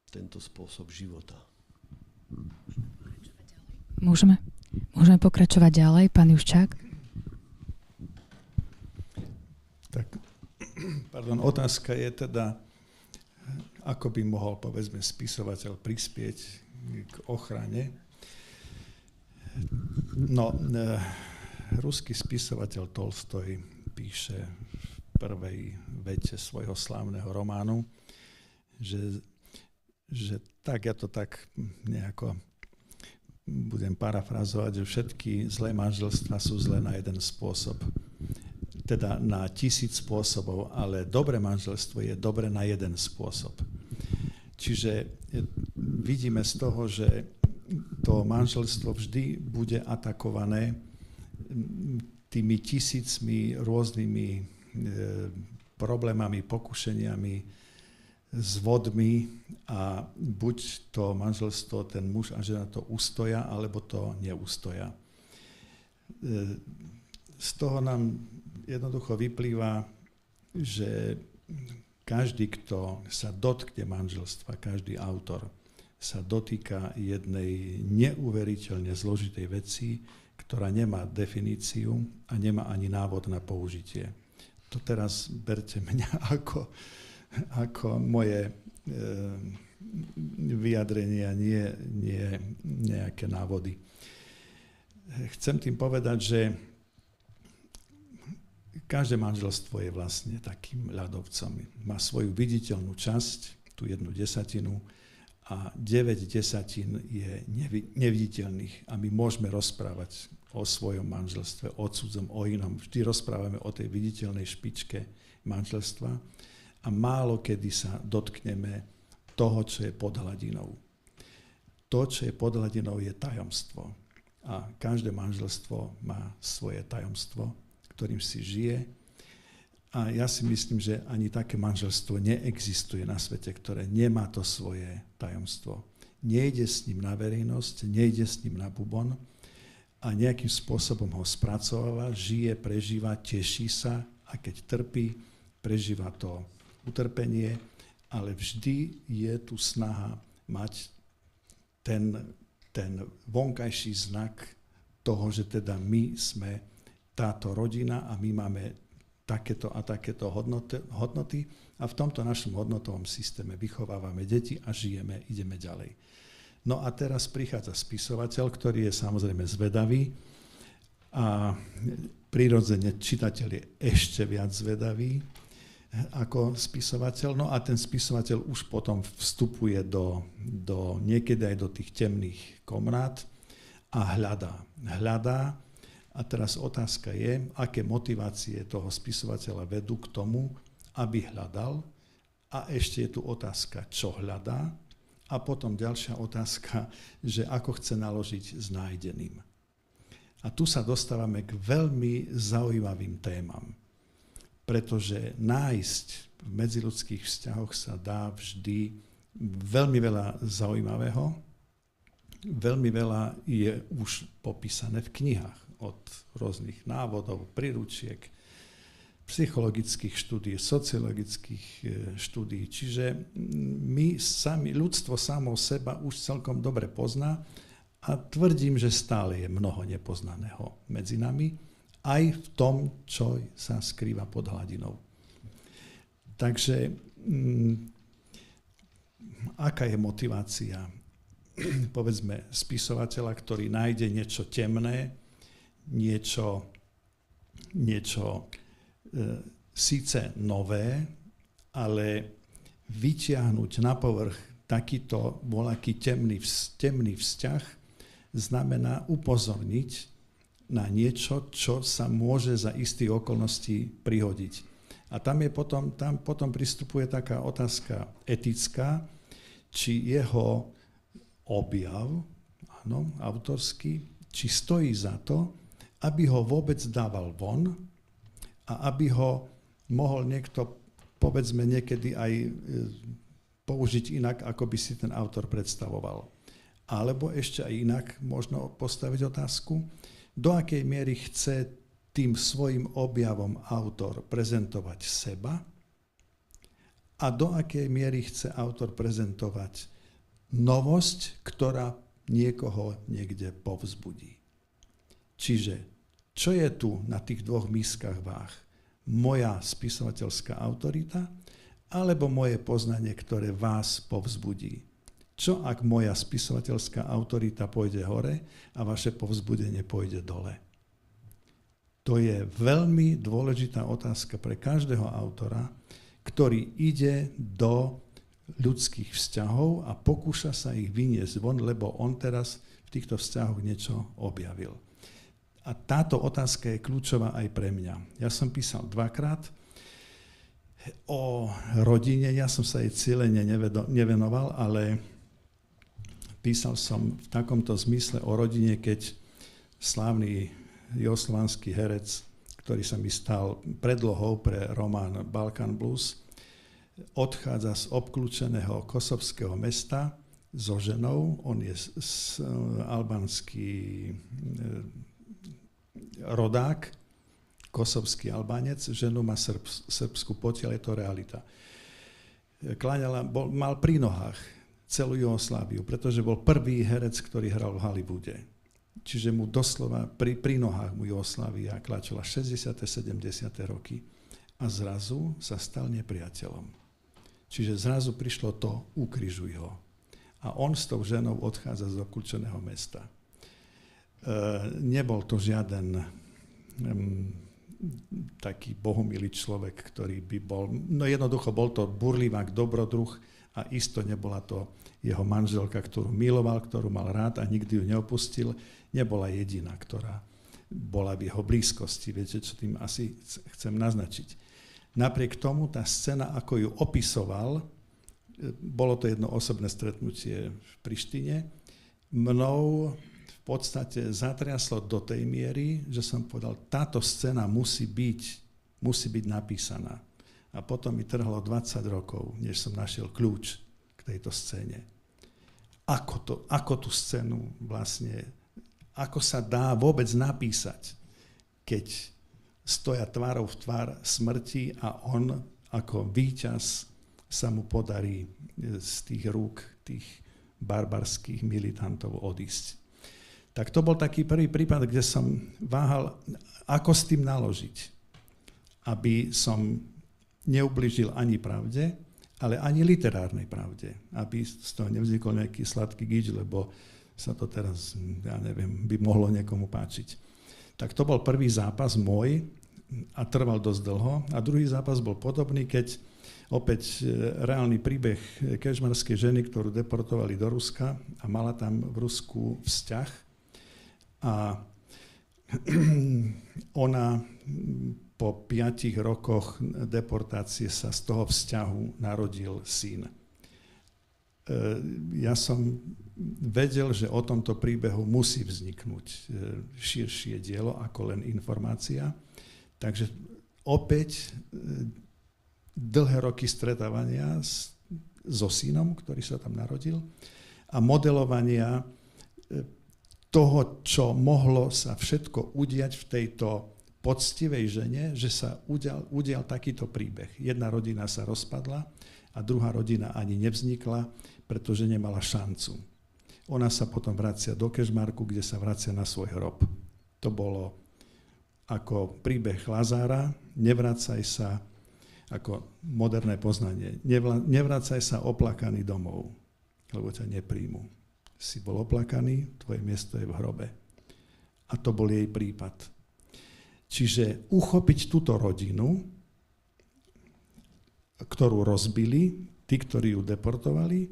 tento spôsob života.
Môžeme pokračovať ďalej, pán Juščák.
Tak, otázka je teda, ako by mohol, povedzme, spisovateľ prispieť k ochrane. No, ruský spisovateľ Tolstoj píše v prvej vete svojho slávneho románu, že tak, ja to tak nejako budem parafrazovať, že všetky zlé manželstvá sú zlé na jeden spôsob. Teda na 1000 spôsobov, ale dobré manželstvo je dobré na jeden spôsob. Čiže vidíme z toho, že to manželstvo vždy bude atakované tými 1000 rôznymi problémami, pokušeniami, zvodmi a buď to manželstvo, ten muž a žena to ustoja, alebo to neustoja. Z toho nám jednoducho vyplýva, že každý, kto sa dotkne manželstva, každý autor sa dotýka jednej neuveriteľne zložitej veci, ktorá nemá definíciu a nemá ani návod na použitie. To teraz berte mňa ako moje vyjadrenia, nie nejaké návody. Chcem tým povedať, že každé manželstvo je vlastne takým ľadovcom. Má svoju viditeľnú časť, tú 1/10, a 9/10 je neviditeľných. A my môžeme rozprávať o svojom manželstve, o cudzom, o inom. Vždy rozprávame o tej viditeľnej špičke manželstva a málo kedy sa dotkneme toho, čo je pod hladinou. To, čo je pod hladinou, je tajomstvo. A každé manželstvo má svoje tajomstvo, ktorým si žije. A ja si myslím, že ani také manželstvo neexistuje na svete, ktoré nemá to svoje tajomstvo. Nejde s ním na verejnosť, nejde s ním na bubon a nejakým spôsobom ho spracováva, žije, prežíva, teší sa a keď trpí, prežíva to utrpenie, ale vždy je tu snaha mať ten vonkajší znak toho, že teda my sme táto rodina a my máme takéto a takéto hodnoty a v tomto našom hodnotovom systéme vychovávame deti a žijeme, ideme ďalej. No a teraz prichádza spisovateľ, ktorý je samozrejme zvedavý a prirodzene čitateľ je ešte viac zvedavý ako spisovateľ. No a ten spisovateľ už potom vstupuje niekedy aj do tých temných komnát a hľadá. A teraz otázka je, aké motivácie toho spisovateľa vedú k tomu, aby hľadal. A ešte je tu otázka, čo hľadá. A potom ďalšia otázka, že ako chce naložiť s nájdeným. A tu sa dostávame k veľmi zaujímavým témam. Pretože nájsť v medziľudských vzťahoch sa dá vždy veľmi veľa zaujímavého. Veľmi veľa je už popísané v knihách od rôznych návodov, príručiek, psychologických štúdií, sociologických štúdií. Čiže ľudstvo samo seba už celkom dobre pozná a tvrdím, že stále je mnoho nepoznaného medzi nami, aj v tom, čo sa skrýva pod hladinou. Takže aká je motivácia, povedzme, spisovateľa, ktorý nájde niečo temné, niečo síce nové, ale vytiahnuť na povrch takýto voľaký temný vzťah znamená upozorniť na niečo, čo sa môže za istých okolností prihodiť. A tam potom pristupuje taká otázka etická, či jeho objav, áno, autorský, či stojí za to, aby ho vôbec dával von a aby ho mohol niekto, povedzme, niekedy aj použiť inak, ako by si ten autor predstavoval. Alebo ešte aj inak možno postaviť otázku, do akej miery chce tým svojim objavom autor prezentovať seba a do akej miery chce autor prezentovať novosť, ktorá niekoho niekde povzbudí. Čiže, čo je tu na tých dvoch miskách váh? Moja spisovateľská autorita alebo moje poznanie, ktoré vás povzbudí? Čo ak moja spisovateľská autorita pôjde hore a vaše povzbudenie pôjde dole? To je veľmi dôležitá otázka pre každého autora, ktorý ide do ľudských vzťahov a pokúša sa ich vyniesť von, lebo on teraz v týchto vzťahoch niečo objavil. A táto otázka je kľúčová aj pre mňa. Ja som písal 2-krát o rodine, ja som sa jej cieľene nevenoval, ale písal som v takomto zmysle o rodine, keď slávny juhoslovanský herec, ktorý sa mi stal predlohou pre román Balkan Blues, odchádza z obklúčeného kosovského mesta so ženou. On je albánsky rodák, kosovský Albánec, ženu má srbskú potiaľ, je to realita. Mal pri nohách celú Jugosláviu, pretože bol prvý herec, ktorý hral v Hollywoode. Čiže mu doslova pri nohách mu Jugoslávia kláčala 60. 70. roky a zrazu sa stal nepriateľom. Čiže zrazu prišlo to, ukrižuj ho. A on s tou ženou odchádza z obklúčeného mesta. Nebol to žiaden taký bohumilý človek, ktorý by bol, no jednoducho bol to burlivák, dobrodruh a isto nebola to jeho manželka, ktorú miloval, ktorú mal rád a nikdy ju neopustil, nebola jediná, ktorá bola v jeho blízkosti. Viete, čo tým asi chcem naznačiť. Napriek tomu tá scéna, ako ju opisoval, bolo to jedno osobné stretnutie v Prištine, mnou v podstate zatriaslo do tej miery, že som povedal, táto scéna musí byť napísaná. A potom mi trhlo 20 rokov, než som našiel kľúč k tejto scéne. Ako tú scénu vlastne, ako sa dá vôbec napísať, keď stoja tvárou v tvár smrti a on ako víťaz sa mu podarí z tých rúk tých barbarských militantov odísť. Tak to bol taký prvý prípad, kde som váhal, ako s tým naložiť, aby som neublížil ani pravde, ale ani literárnej pravde, aby z toho nevznikol nejaký sladký gíč, lebo sa to teraz, ja neviem, by mohlo niekomu páčiť. Tak to bol prvý zápas môj a trval dosť dlho. A druhý zápas bol podobný, keď opäť reálny príbeh kežmarskej ženy, ktorú deportovali do Ruska a mala tam v Rusku vzťah. A ona po 5 rokoch deportácie sa z toho vzťahu narodil syn. Ja som vedel, že o tomto príbehu musí vzniknúť širšie dielo ako len informácia. Takže opäť dlhé roky stretávania so synom, ktorý sa tam narodil, a modelovania toho, čo mohlo sa všetko udiať v tejto poctivej žene, že sa udial takýto príbeh. Jedna rodina sa rozpadla a druhá rodina ani nevznikla, pretože nemala šancu. Ona sa potom vracia do Kežmarku, kde sa vracia na svoj hrob. To bolo ako príbeh Lazára, nevracaj sa, ako moderné poznanie. Nevracaj sa oplakaný domov, lebo ťa nepríjmu. Si bol oplakaný, tvoje miesto je v hrobe. A to bol jej prípad. Čiže uchopiť túto rodinu, ktorú rozbili, tí, ktorí ju deportovali,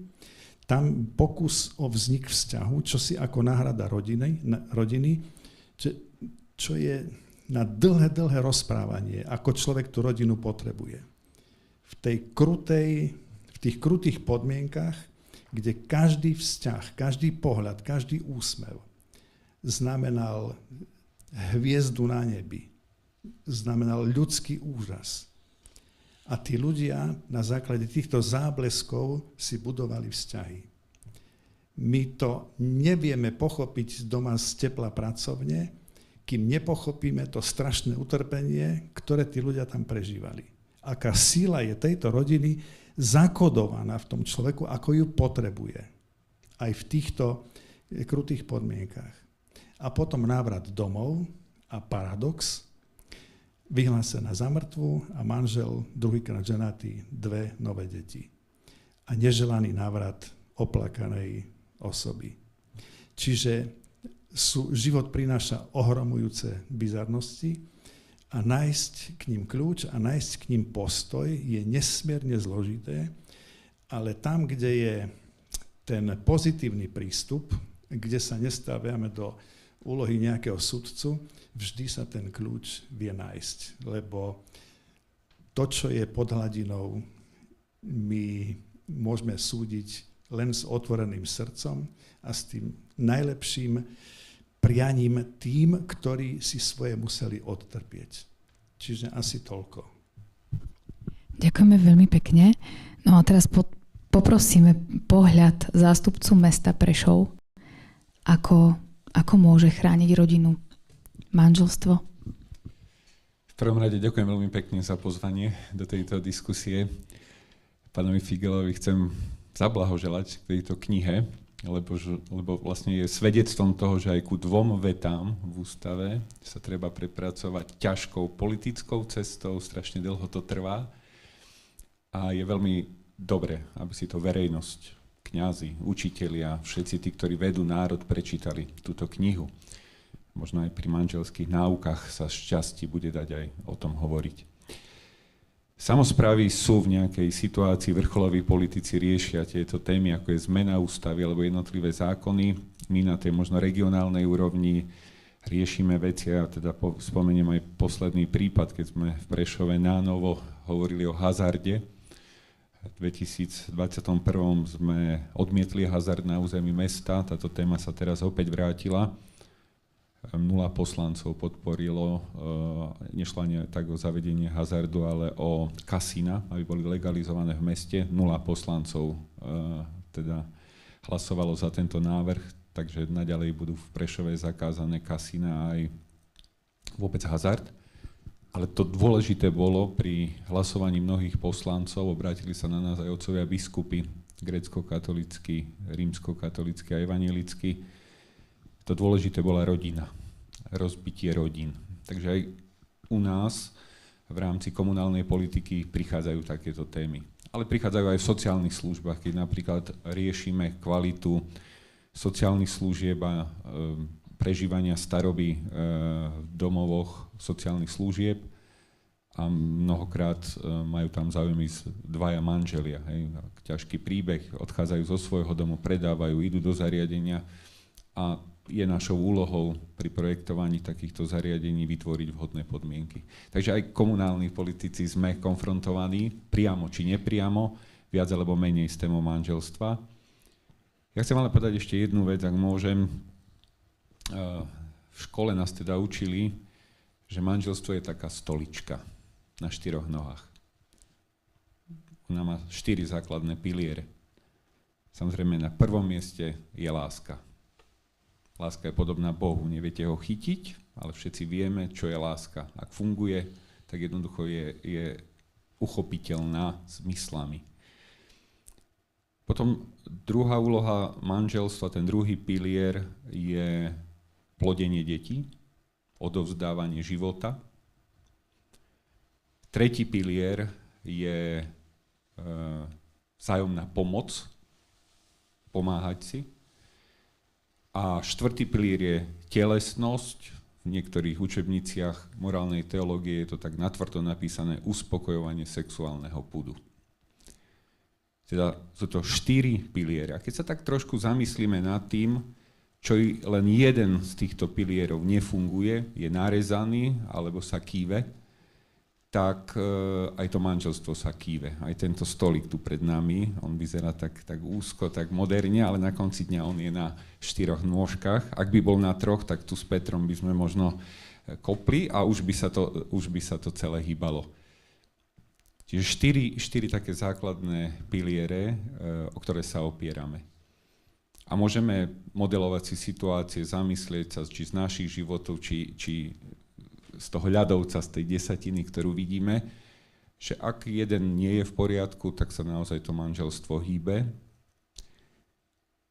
tam pokus o vznik vzťahu, čo si ako náhrada rodiny, čo je na dlhé rozprávanie, ako človek tú rodinu potrebuje. V tých krutých podmienkach, kde každý vzťah, každý pohľad, každý úsmev znamenal hviezdu na nebi, znamenal ľudský úžas. A tí ľudia na základe týchto zábleskov si budovali vzťahy. My to nevieme pochopiť doma z tepla pracovne, kým nepochopíme to strašné utrpenie, ktoré tí ľudia tam prežívali. Aká sila je tejto rodiny zakodovaná v tom človeku, ako ju potrebuje. Aj v týchto krutých podmienkach. A potom návrat domov a paradox, vyhlásená za mŕtvu a manžel druhýkrát ženatý, 2 nové deti. A neželaný návrat oplakanej osoby. Čiže život prináša ohromujúce bizarnosti a nájsť k ním kľúč a nájsť k ním postoj je nesmierne zložité, ale tam, kde je ten pozitívny prístup, kde sa nestaviame do úlohy nejakého sudcu, vždy sa ten kľúč vie nájsť, lebo to, čo je pod hladinou, my môžeme súdiť len s otvoreným srdcom a s tým najlepším prianím tým, ktorí si svoje museli odtrpieť. Čiže asi toľko.
Ďakujeme veľmi pekne. No a teraz poprosíme pohľad zástupcu mesta Prešov, ako môže chrániť rodinu, manželstvo.
V prvom rade ďakujem veľmi pekne za pozvanie do tejto diskusie. Pánovi Figelovi chcem zablahoželať k tejto knihe, lebo vlastne je svedectvom toho, že aj ku 2 vetám v ústave sa treba prepracovať ťažkou politickou cestou, strašne dlho to trvá a je veľmi dobre, aby si to verejnosť, kňazi, učitelia, všetci tí, ktorí vedú národ, prečítali túto knihu. Možno aj pri manželských náukách sa šťastie bude dať aj o tom hovoriť. Samosprávy sú v nejakej situácii, vrcholoví politici riešia tieto témy, ako je zmena ústavy alebo jednotlivé zákony. My na tej možno regionálnej úrovni riešime veci, a teda spomeniem aj posledný prípad, keď sme v Prešove nánovo hovorili o hazarde. V 2021 sme odmietli hazard na území mesta, táto téma sa teraz opäť vrátila. 0 poslancov podporilo, nešlo ani tak o zavedenie hazardu, ale o kasína, aby boli legalizované v meste. 0 poslancov teda hlasovalo za tento návrh, takže naďalej budú v Prešove zakázané kasína aj vôbec hazard. Ale to dôležité bolo pri hlasovaní mnohých poslancov, obrátili sa na nás aj otcovia biskupy, grécko-katolícky, rímsko-katolícky a evanjelický. To dôležité bola rodina, rozbitie rodín. Takže aj u nás v rámci komunálnej politiky prichádzajú takéto témy. Ale prichádzajú aj v sociálnych službách, keď napríklad riešime kvalitu sociálnych služieb a prežívania staroby v domovoch sociálnych služieb, a mnohokrát majú tam záujmy dvaja manželia. Hej. Ťažký príbeh, odchádzajú zo svojho domu, predávajú, idú do zariadenia a je našou úlohou pri projektovaní takýchto zariadení vytvoriť vhodné podmienky. Takže aj komunálni politici sme konfrontovaní, priamo či nepriamo, viac alebo menej s témou manželstva. Ja chcem ale povedať ešte jednu vec, ak môžem. V škole nás teda učili, že manželstvo je taká stolička na 4 nohách. Ona má 4 základné piliere. Samozrejme, na prvom mieste je láska. Láska je podobná Bohu, neviete ho chytiť, ale všetci vieme, čo je láska. Ak funguje, tak jednoducho je uchopiteľná zmyslami. Potom druhá úloha manželstva, ten druhý pilier je plodenie detí, odovzdávanie života. Tretí pilier je vzájomná pomoc, pomáhať si. A štvrtý pilier je telesnosť. V niektorých učebniciach morálnej teológie je to tak natvrdo napísané uspokojovanie sexuálneho pudu. Teda sú to 4 piliere. A keď sa tak trošku zamyslíme nad tým, čo len jeden z týchto pilierov nefunguje, je narezaný alebo sa kýve, tak aj to manželstvo sa kýve. Aj tento stolik tu pred nami, on vyzerá tak úzko, tak moderne, ale na konci dňa on je na 4 nôžkach. Ak by bol na 3, tak tu s Petrom by sme možno kopli a už by sa to celé hýbalo. Čiže 4 také základné piliere, o ktoré sa opierame. A môžeme modelovať si situácie, zamyslieť sa, či z našich životov, či z toho ľadovca, z tej desatiny, ktorú vidíme, že ak jeden nie je v poriadku, tak sa naozaj to manželstvo hýbe.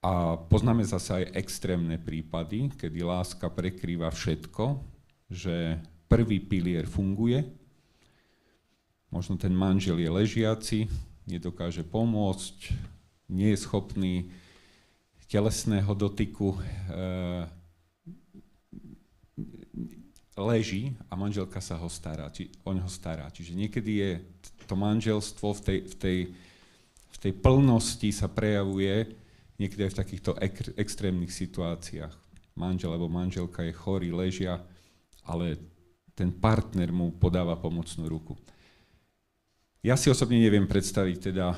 A poznáme zase aj extrémne prípady, kedy láska prekrýva všetko, že prvý pilier funguje, možno ten manžel je ležiaci, nedokáže pomôcť, nie je schopný telesného dotyku, leží a manželka sa o ňoho stará. Čiže niekedy je to manželstvo v tej plnosti sa prejavuje niekedy aj v takýchto extrémnych situáciách. Manžel alebo manželka je chorý, ležia, ale ten partner mu podáva pomocnú ruku. Ja si osobne neviem predstaviť teda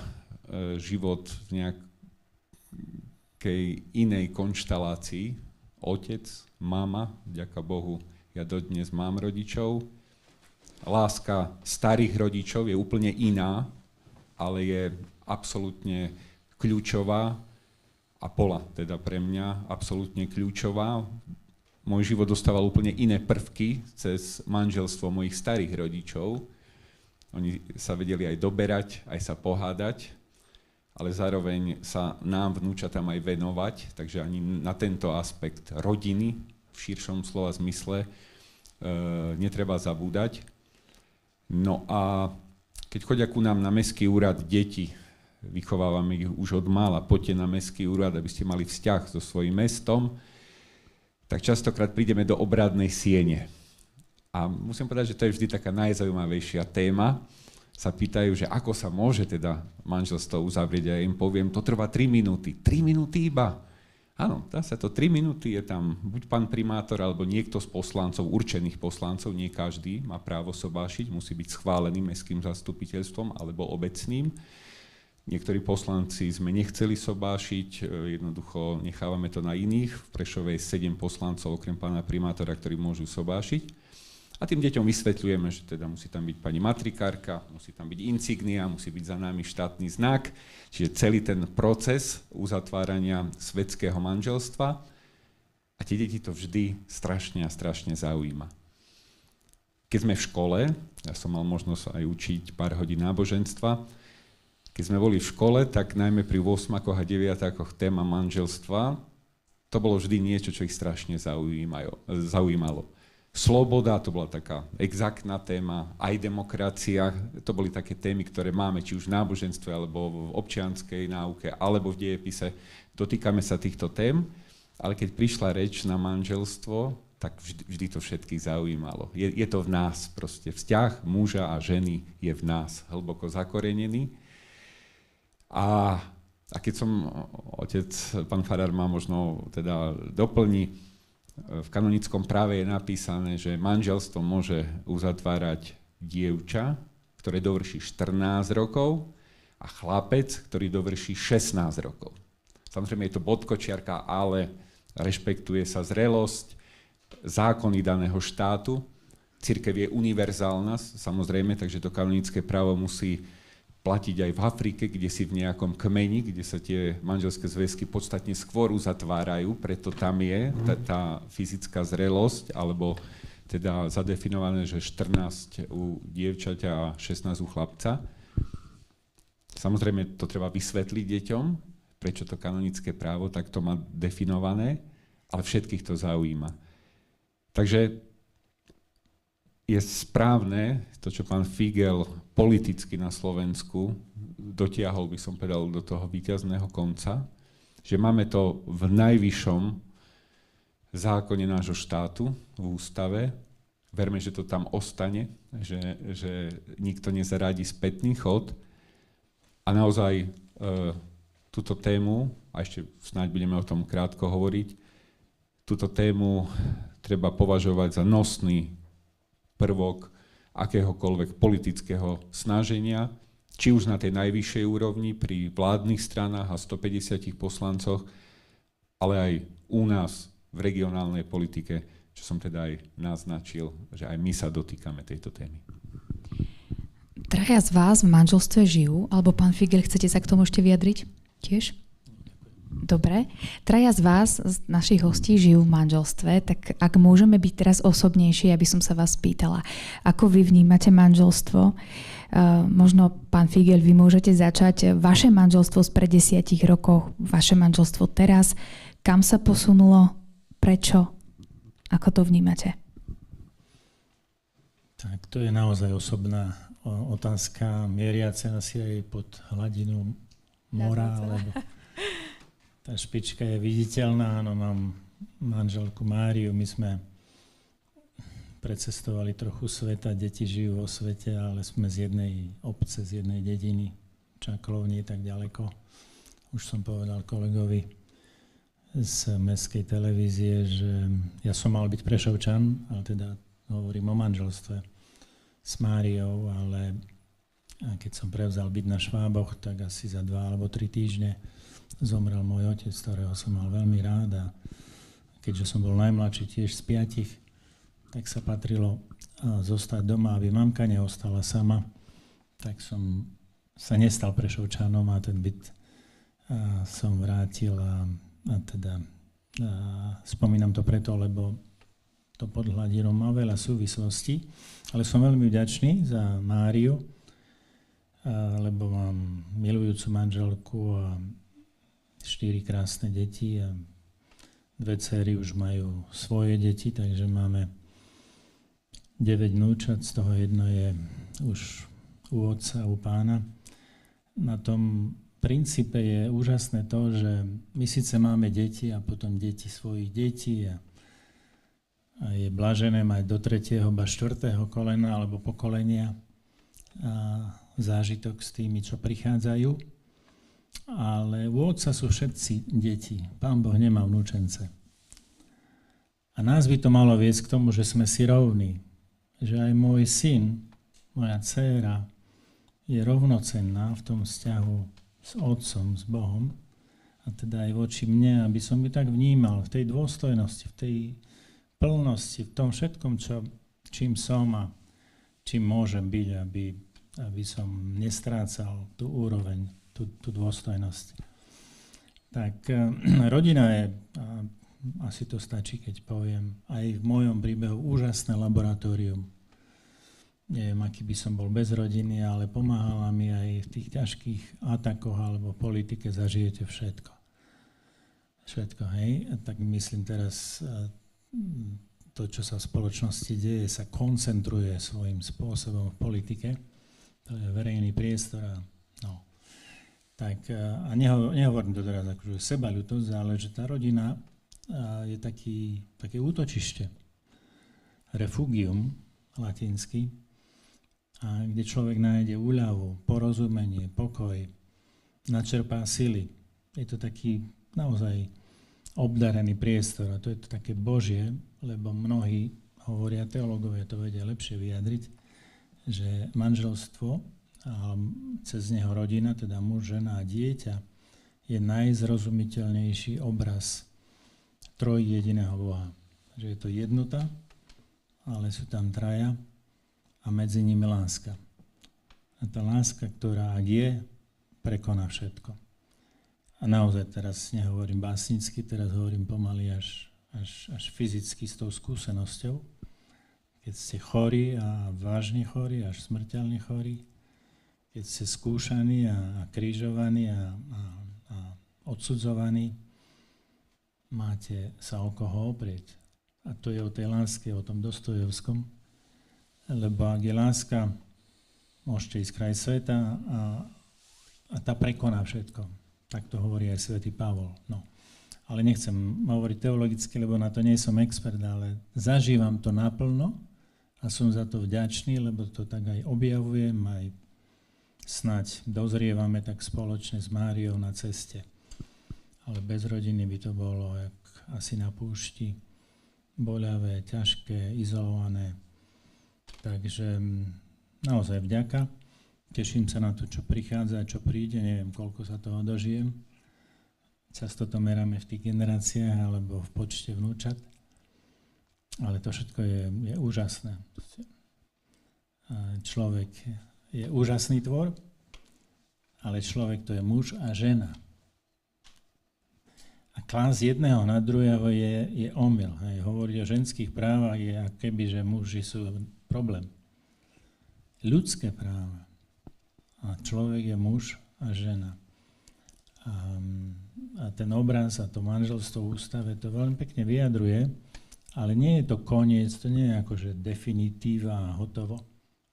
život v nejakej inej konštalácii. Otec, mama, vďaka Bohu, ja dodnes mám rodičov. Láska starých rodičov je úplne iná, ale je absolútne kľúčová a bola teda pre mňa absolútne kľúčová. Môj život dostával úplne iné prvky cez manželstvo mojich starých rodičov. Oni sa vedeli aj doberať, aj sa pohádať, ale zároveň sa nám, vnúčatám, aj venovať, takže ani na tento aspekt rodiny v širšom slova zmysle netreba zabúdať. No a keď chodia ku nám na mestský úrad deti, vychovávame ich už od mála, poďte na mestský úrad, aby ste mali vzťah so svojím mestom, tak častokrát prídeme do obradnej siene. A musím povedať, že to je vždy taká najzaujímavejšia téma. Sa pýtajú, že ako sa môže teda manželstvo uzavrieť, a ja im poviem, to trvá 3 minúty. 3 minúty iba. Áno, dá sa to 3 minúty, je tam buď pán primátor, alebo niekto z poslancov, určených poslancov, nie každý má právo sobášiť, musí byť schválený mestským zastupiteľstvom alebo obecným. Niektorí poslanci sme nechceli sobášiť, jednoducho nechávame to na iných. V Prešove je 7 poslancov, okrem pána primátora, ktorí môžu sobášiť. A tým deťom vysvetľujeme, že teda musí tam byť pani matrikárka, musí tam byť insignia, musí byť za nami štátny znak, čiže celý ten proces uzatvárania svetského manželstva a tie deti to vždy strašne zaujíma. Keď sme v škole, ja som mal možnosť aj učiť pár hodín náboženstva, keď sme boli v škole, tak najmä pri 8 a 9 téma manželstva, to bolo vždy niečo, čo ich strašne zaujímalo. Sloboda, to bola taká exaktná téma, aj demokracia, to boli také témy, ktoré máme či už v náboženstve, alebo v občianskej náuke, alebo v dejepise. Dotýkame sa týchto tém, ale keď prišla reč na manželstvo, tak vždy to všetkých zaujímalo. Je to v nás proste. Vzťah muža a ženy je v nás hlboko zakorenený. A keď som, otec, pán farár ma možno teda doplní, v kanonickom práve je napísané, že manželstvo môže uzatvárať dievča, ktoré dovrší 14 rokov a chlapec, ktorý dovrší 16 rokov. Samozrejme je to bodkočiarka, ale rešpektuje sa zrelosť, zákony daného štátu. Cirkev je univerzálna, samozrejme, takže to kanonické právo musí platiť aj v Afrike, kde si v nejakom kmeni, kde sa tie manželské zväzky podstatne skôr uzatvárajú, preto tam je tá fyzická zrelosť, alebo teda zadefinované, že 14 u dievčaťa a 16 u chlapca. Samozrejme, to treba vysvetliť deťom, prečo to kanonické právo takto má definované, ale všetkých to zaujíma. Takže je správne to, čo pán Figel politicky na Slovensku dotiahol, by som povedal, do toho víťazného konca, že máme to v najvyššom zákone nášho štátu, v ústave. Verme, že to tam ostane, že nikto nezaradí spätný chod. A naozaj túto tému, a ešte snáď budeme o tom krátko hovoriť, túto tému treba považovať za nosný prvok akéhokoľvek politického snaženia, či už na tej najvyššej úrovni pri vládnych stranách a 150 poslancoch, ale aj u nás v regionálnej politike, čo som teda aj naznačil, že aj my sa dotýkame tejto témy.
Traja z vás v manželstve žijú, alebo pán Figel, chcete sa k tomu ešte vyjadriť tiež? Dobre. Traja z vás, z našich hostí, žijú v manželstve, tak ak môžeme byť teraz osobnejší, aby som sa vás pýtala, ako vy vnímate manželstvo? Možno, pán Figel, vy môžete začať vaše manželstvo spred 10 rokov, vaše manželstvo teraz, kam sa posunulo, prečo, ako to vnímate?
Tak to je naozaj osobná otázka, mieriaca asi aj pod hladinu mora, alebo tá špička je viditeľná. Áno, mám manželku Máriu, my sme precestovali trochu sveta, deti žijú vo svete, ale sme z jednej obce, z jednej dediny, Čaklov, nie tak ďaleko. Už som povedal kolegovi z mestskej televízie, že ja som mal byť Prešovčan, ale teda hovorím o manželstve s Máriou, ale keď som prevzal byt na Šváboch, tak asi za 2 alebo 3 týždne zomrel môj otec, ktorého som mal veľmi rád, a keďže som bol najmladší tiež z 5, tak sa patrilo zostať doma, aby mamka neostala sama, tak som sa nestal Prešovčanom a ten byt som vrátil a teda spomínam to preto, lebo to pod hladinou má veľa súvislostí, ale som veľmi vďačný za Máriu, lebo mám milujúcu manželku a 4 krásne deti a 2 dcery už majú svoje deti, takže máme 9 vnúčat, z toho jedno je už u otca, u pána. Na tom princípe je úžasné to, že my síce máme deti a potom deti svojich detí a je blažené mať do 3. ba 4. kolena alebo pokolenia a zážitok s tými, čo prichádzajú. Ale u otca sú všetci deti. Pán Boh nemá vnúčence. A nás by to malo viesť k tomu, že sme si rovní. Že aj môj syn, moja dcéra je rovnocenná v tom vzťahu s otcom, s Bohom. A teda aj voči mne, aby som ju tak vnímal v tej dôstojnosti, v tej plnosti, v tom všetkom, čím som a čím môžem byť, aby som nestrácal tú úroveň, tú dôstojnosť. Tak rodina je, asi to stačí, keď poviem, aj v mojom príbehu úžasné laboratórium. Neviem, aký by som bol bez rodiny, ale pomáhala mi aj v tých ťažkých atakoch alebo politike zažijete všetko. Všetko, hej? A tak myslím teraz, to, čo sa v spoločnosti deje, sa koncentruje svojím spôsobom v politike. To je verejný priestor a no. Tak, a nehovorím to teraz akože sebaľútosť, ale že tá rodina je také útočište refugium, latinsky, a kde človek nájde úľavu, porozumenie, pokoj, načerpá sily. Je to taký naozaj obdarený priestor a to je to také Božie, lebo mnohí hovoria, teológovia to vedia lepšie vyjadriť, že manželstvo a cez neho rodina, teda muž, žena a dieťa, je najzrozumiteľnejší obraz trojjediného Boha. Že je to jednota, ale sú tam traja a medzi nimi láska. A tá láska, ktorá ak je, prekoná všetko. A naozaj teraz nehovorím básnicky, teraz hovorím pomaly až fyzicky s tou skúsenosťou. Keď ste chorí a vážne chorí, až smrteľne chorí, keď ste skúšaní a krížovaní a odsudzovaní, máte sa o koho oprieť. A to je o tej láske, o tom Dostojevskom. Lebo ak je láska, môžete ísť kraj sveta a tá prekoná všetko. Tak to hovorí aj svätý Pavol. No. Ale nechcem hovoriť teologicky, lebo na to nie som expert, ale zažívam to naplno a som za to vďačný, lebo to tak aj objavujem, aj snáď dozrievame tak spoločne s Máriou na ceste. Ale bez rodiny by to bolo jak asi na púšti, boľavé, ťažké, izolované. Takže naozaj vďaka. Teším sa na to, čo prichádza, čo príde. Neviem, koľko sa toho dožijem. Často to meráme v tých generáciách alebo v počte vnúčat. Ale to všetko je úžasné. Človek je úžasný tvor, ale človek to je muž a žena. A klásť jedného na druhého je omyl. Hovoriť o ženských právach je ako keby, že muži sú problém. Ľudské práva. A človek je muž a žena. A ten obraz a to manželstvo v ústave to veľmi pekne vyjadruje, ale nie je to koniec, to nie je akože definitíva a hotovo.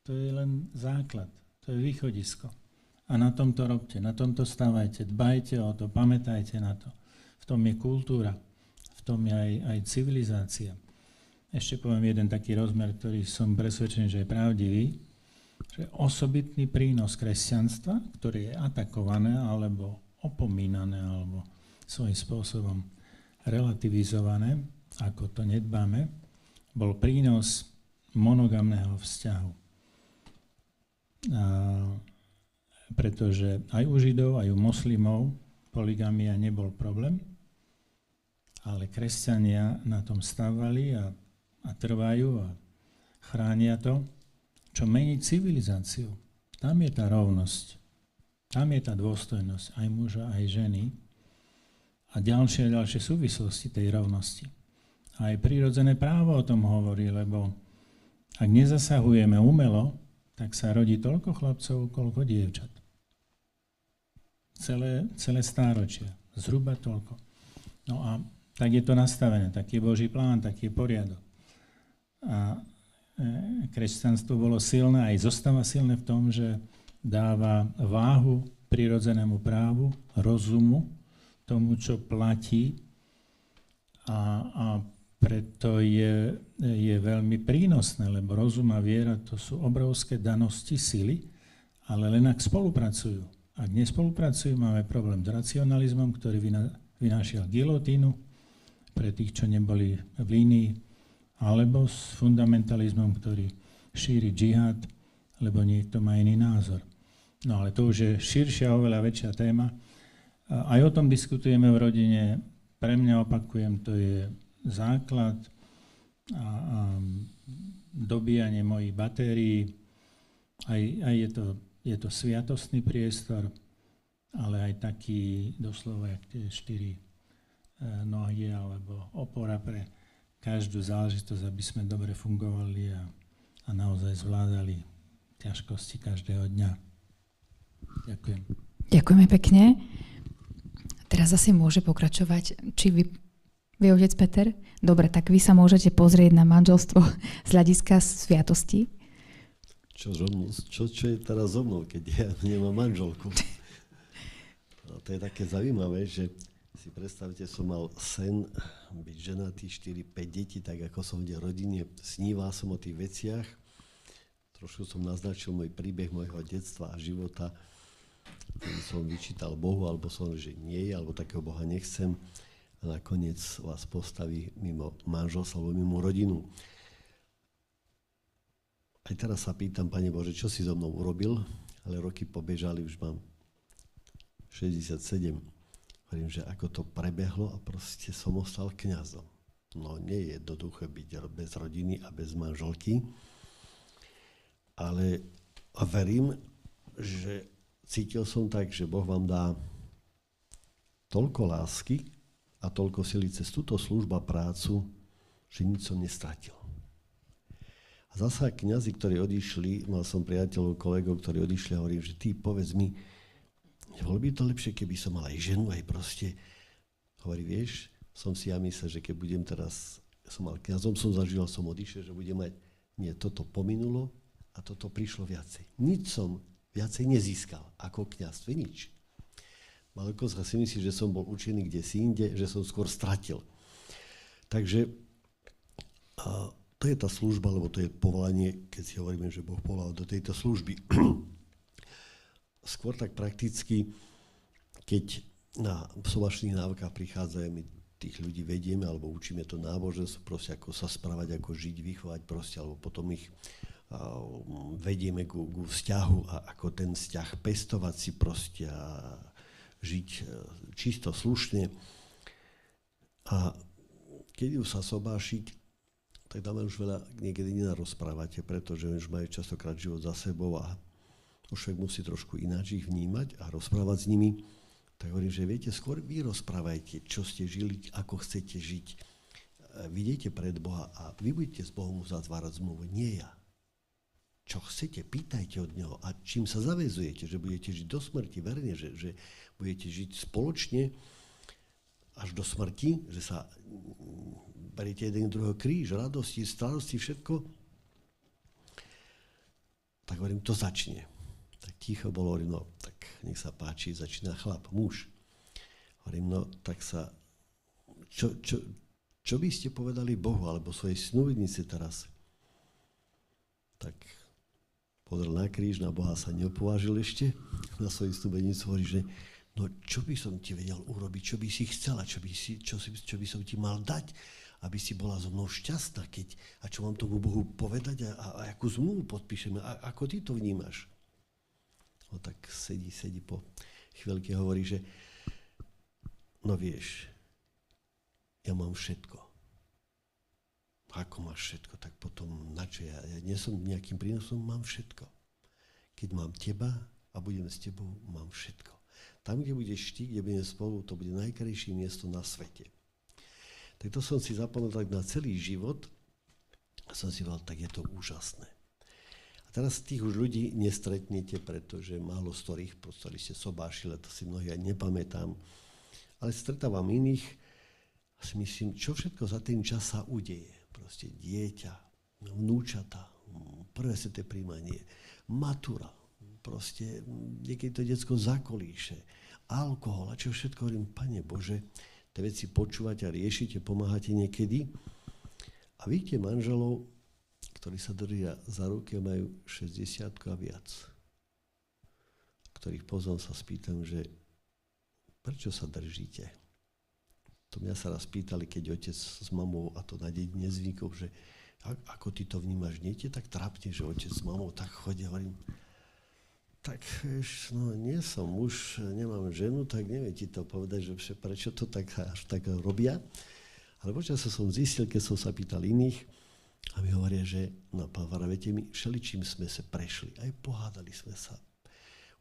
To je len základ, to je východisko. A na tomto robte, na tomto stávajte, dbajte o to, pamätajte na to. V tom je kultúra, v tom je aj civilizácia. Ešte poviem jeden taký rozmer, ktorý som presvedčený, že je pravdivý, že osobitný prínos kresťanstva, ktoré je atakované alebo opomínané alebo svojím spôsobom relativizované, ako to nedbáme, bol prínos monogamného vzťahu. Pretože aj u Židov, aj u moslimov poligamia nebol problém, ale kresťania na tom stávali a trvajú a chránia to, čo mení civilizáciu. Tam je tá rovnosť, tam je tá dôstojnosť aj muža, aj ženy a ďalšie súvislosti tej rovnosti. A aj prírodzené právo o tom hovorí, lebo ak nezasahujeme umelo, tak sa rodí toľko chlapcov, koľko dievčat. Celé stáročia, zhruba toľko. No a tak je to nastavené, taký je Boží plán, taký je poriadok. A kresťanstvo bolo silné, aj zostáva silné v tom, že dáva váhu prirodzenému právu, rozumu, tomu, čo platí a preto je veľmi prínosné, lebo rozum a viera to sú obrovské danosti sily, ale len ak spolupracujú. Ak nespolupracujú, máme problém s racionalizmom, ktorý vynášiel gilotínu pre tých, čo neboli v línii, alebo s fundamentalizmom, ktorý šíri džihad, lebo niekto má iný názor. No ale to už je širšia, oveľa väčšia téma. Aj o tom diskutujeme v rodine. Pre mňa, opakujem, to je základ a dobíjanie mojich batérií. Aj je to sviatostný priestor, ale aj taký doslova, jak tie 4 nohy alebo opora pre každú záležitosť, aby sme dobre fungovali a naozaj zvládali ťažkosti každého dňa. Ďakujem.
Ďakujeme pekne. Teraz asi môže pokračovať, či vy otec Peter? Dobre, tak vy sa môžete pozrieť na manželstvo z hľadiska sviatosti.
Čo je teraz so mnou, keď ja nemám manželku? No, to je také zaujímavé, že Si predstavte, som mal sen byť ženatý, 4-5 detí, tak ako som v rodine, sníval som o tých veciach. Trošku som naznačil môj príbeh môjho detstva a života, ktorý som vyčítal Bohu, alebo som, že nie, alebo takého Boha nechcem. A nakoniec vás postaví mimo manželstva alebo mimo rodinu. Aj teraz sa pýtam, Pane Bože, čo si so mnou urobil, ale roky pobežali, už mám 67. Hovorím, že ako to prebehlo a proste som ostal kňazom. No nie je jednoduché byť bez rodiny a bez manželky, ale verím, že cítil som tak, že Boh vám dá toľko lásky a toľko sily cez túto službu a prácu, že nič som nestratil. A zasa kňazi, ktorí odišli, mal som priateľov, kolegov, ktorí odišli a hovorím, že ty povedz mi, bolo by to lepšie, keby som mal aj ženu, aj proste. Hovorí, vieš, som si ja myslel, že keď budem teraz, som mal kňazom, som zažil, som odišiel, že budem mať, nie, toto pominulo a toto prišlo viacej. Nič som viacej nezískal ako kňazstve, nič. Malko sa si myslí, že som bol učený kdesi inde, že som skôr stratil. Takže to je tá služba, lebo to je povolanie, keď si hovoríme, že Boh povolal do tejto služby. Skôr tak prakticky, keď na sobačných návykách prichádzajú, my tých ľudí vedieme, alebo učíme to náboženstvo, proste ako sa správať, ako žiť, vychovať proste, alebo potom ich vedieme ku vzťahu a ako ten vzťah pestovať si proste a žiť čisto, slušne. A keď ju sa sobášiť, tak dáme už veľa, niekedy nenarozprávate, pretože už majú častokrát život za sebou a človek musí trošku ináč ich vnímať a rozprávať s nimi. Tak hovorím, že viete, skôr vy rozprávajte, čo ste žili, ako chcete žiť. Vidíte pred Boha a vy budete s Bohom uzatvárať zmluvu, nie ja. Čo chcete, pýtajte od Neho a čím sa zaväzujete, že budete žiť do smrti, verne, že budete žiť spoločne až do smrti, že sa beriete jeden druhého kríž, radosti, starosti, všetko. Tak hovorím, to začne. Tak ticho bolo, hovorím, no tak nech sa páči, začína chlap, muž. Hovorím, no tak sa, čo by ste povedali Bohu, alebo svojej snúbenici teraz? Tak pozrel na kríž, na Boha sa neopovážil ešte, na svoju snúbenicu hovorí, že no čo by som ti vedel urobiť, čo by si chcela, čo by som ti mal dať, aby si bola so mnou šťastná, a čo mám tomu Bohu povedať a akú zmluvu podpíšeme, a ako ty to vnímaš? No tak sedí po chvíľke hovorí, že no vieš, ja mám všetko. Ako máš všetko, tak potom na čo ja nie som nejakým prínosom, mám všetko. Keď mám teba a budem s tebou, mám všetko. Tam, kde budeš ty, kde budeme spolu, to bude najkrajšie miesto na svete. Tak to som si zapamätal na celý život a som si povedal, tak je to úžasné. Teraz tých už ľudí nestretnete, pretože málo z ktorých, ktorí ste sobášili, to si mnohí aj nepamätám, ale stretávam iných a si myslím, čo všetko za ten čas sa udeje. Proste dieťa, vnúčata, prvé sveté príjmanie, matura, proste niekedy to decko zakolíše, alkohol a čo všetko, hovorím, Pane Bože, tie veci počúvate a riešite, pomáhate niekedy a vidíte manželov, ktorí sa držia za ruky a majú 60 a viac. Ktorých poznám sa spýtam, že prečo sa držíte? To mňa sa raz pýtali, keď otec s mamou, a to na dedine zvykol, že ako ty to vnímaš, nie ti tak trápne, že otec s mamou tak chodia, hovorím, tak no nie som muž, nemám ženu, tak neviem ti to povedať, že prečo to tak až tak robia. Ale počasie som zistil, keď som sa pýtal iných, a mi hovoria, že no pán Vara, viete, my všeličím sme sa prešli, aj pohádali sme sa.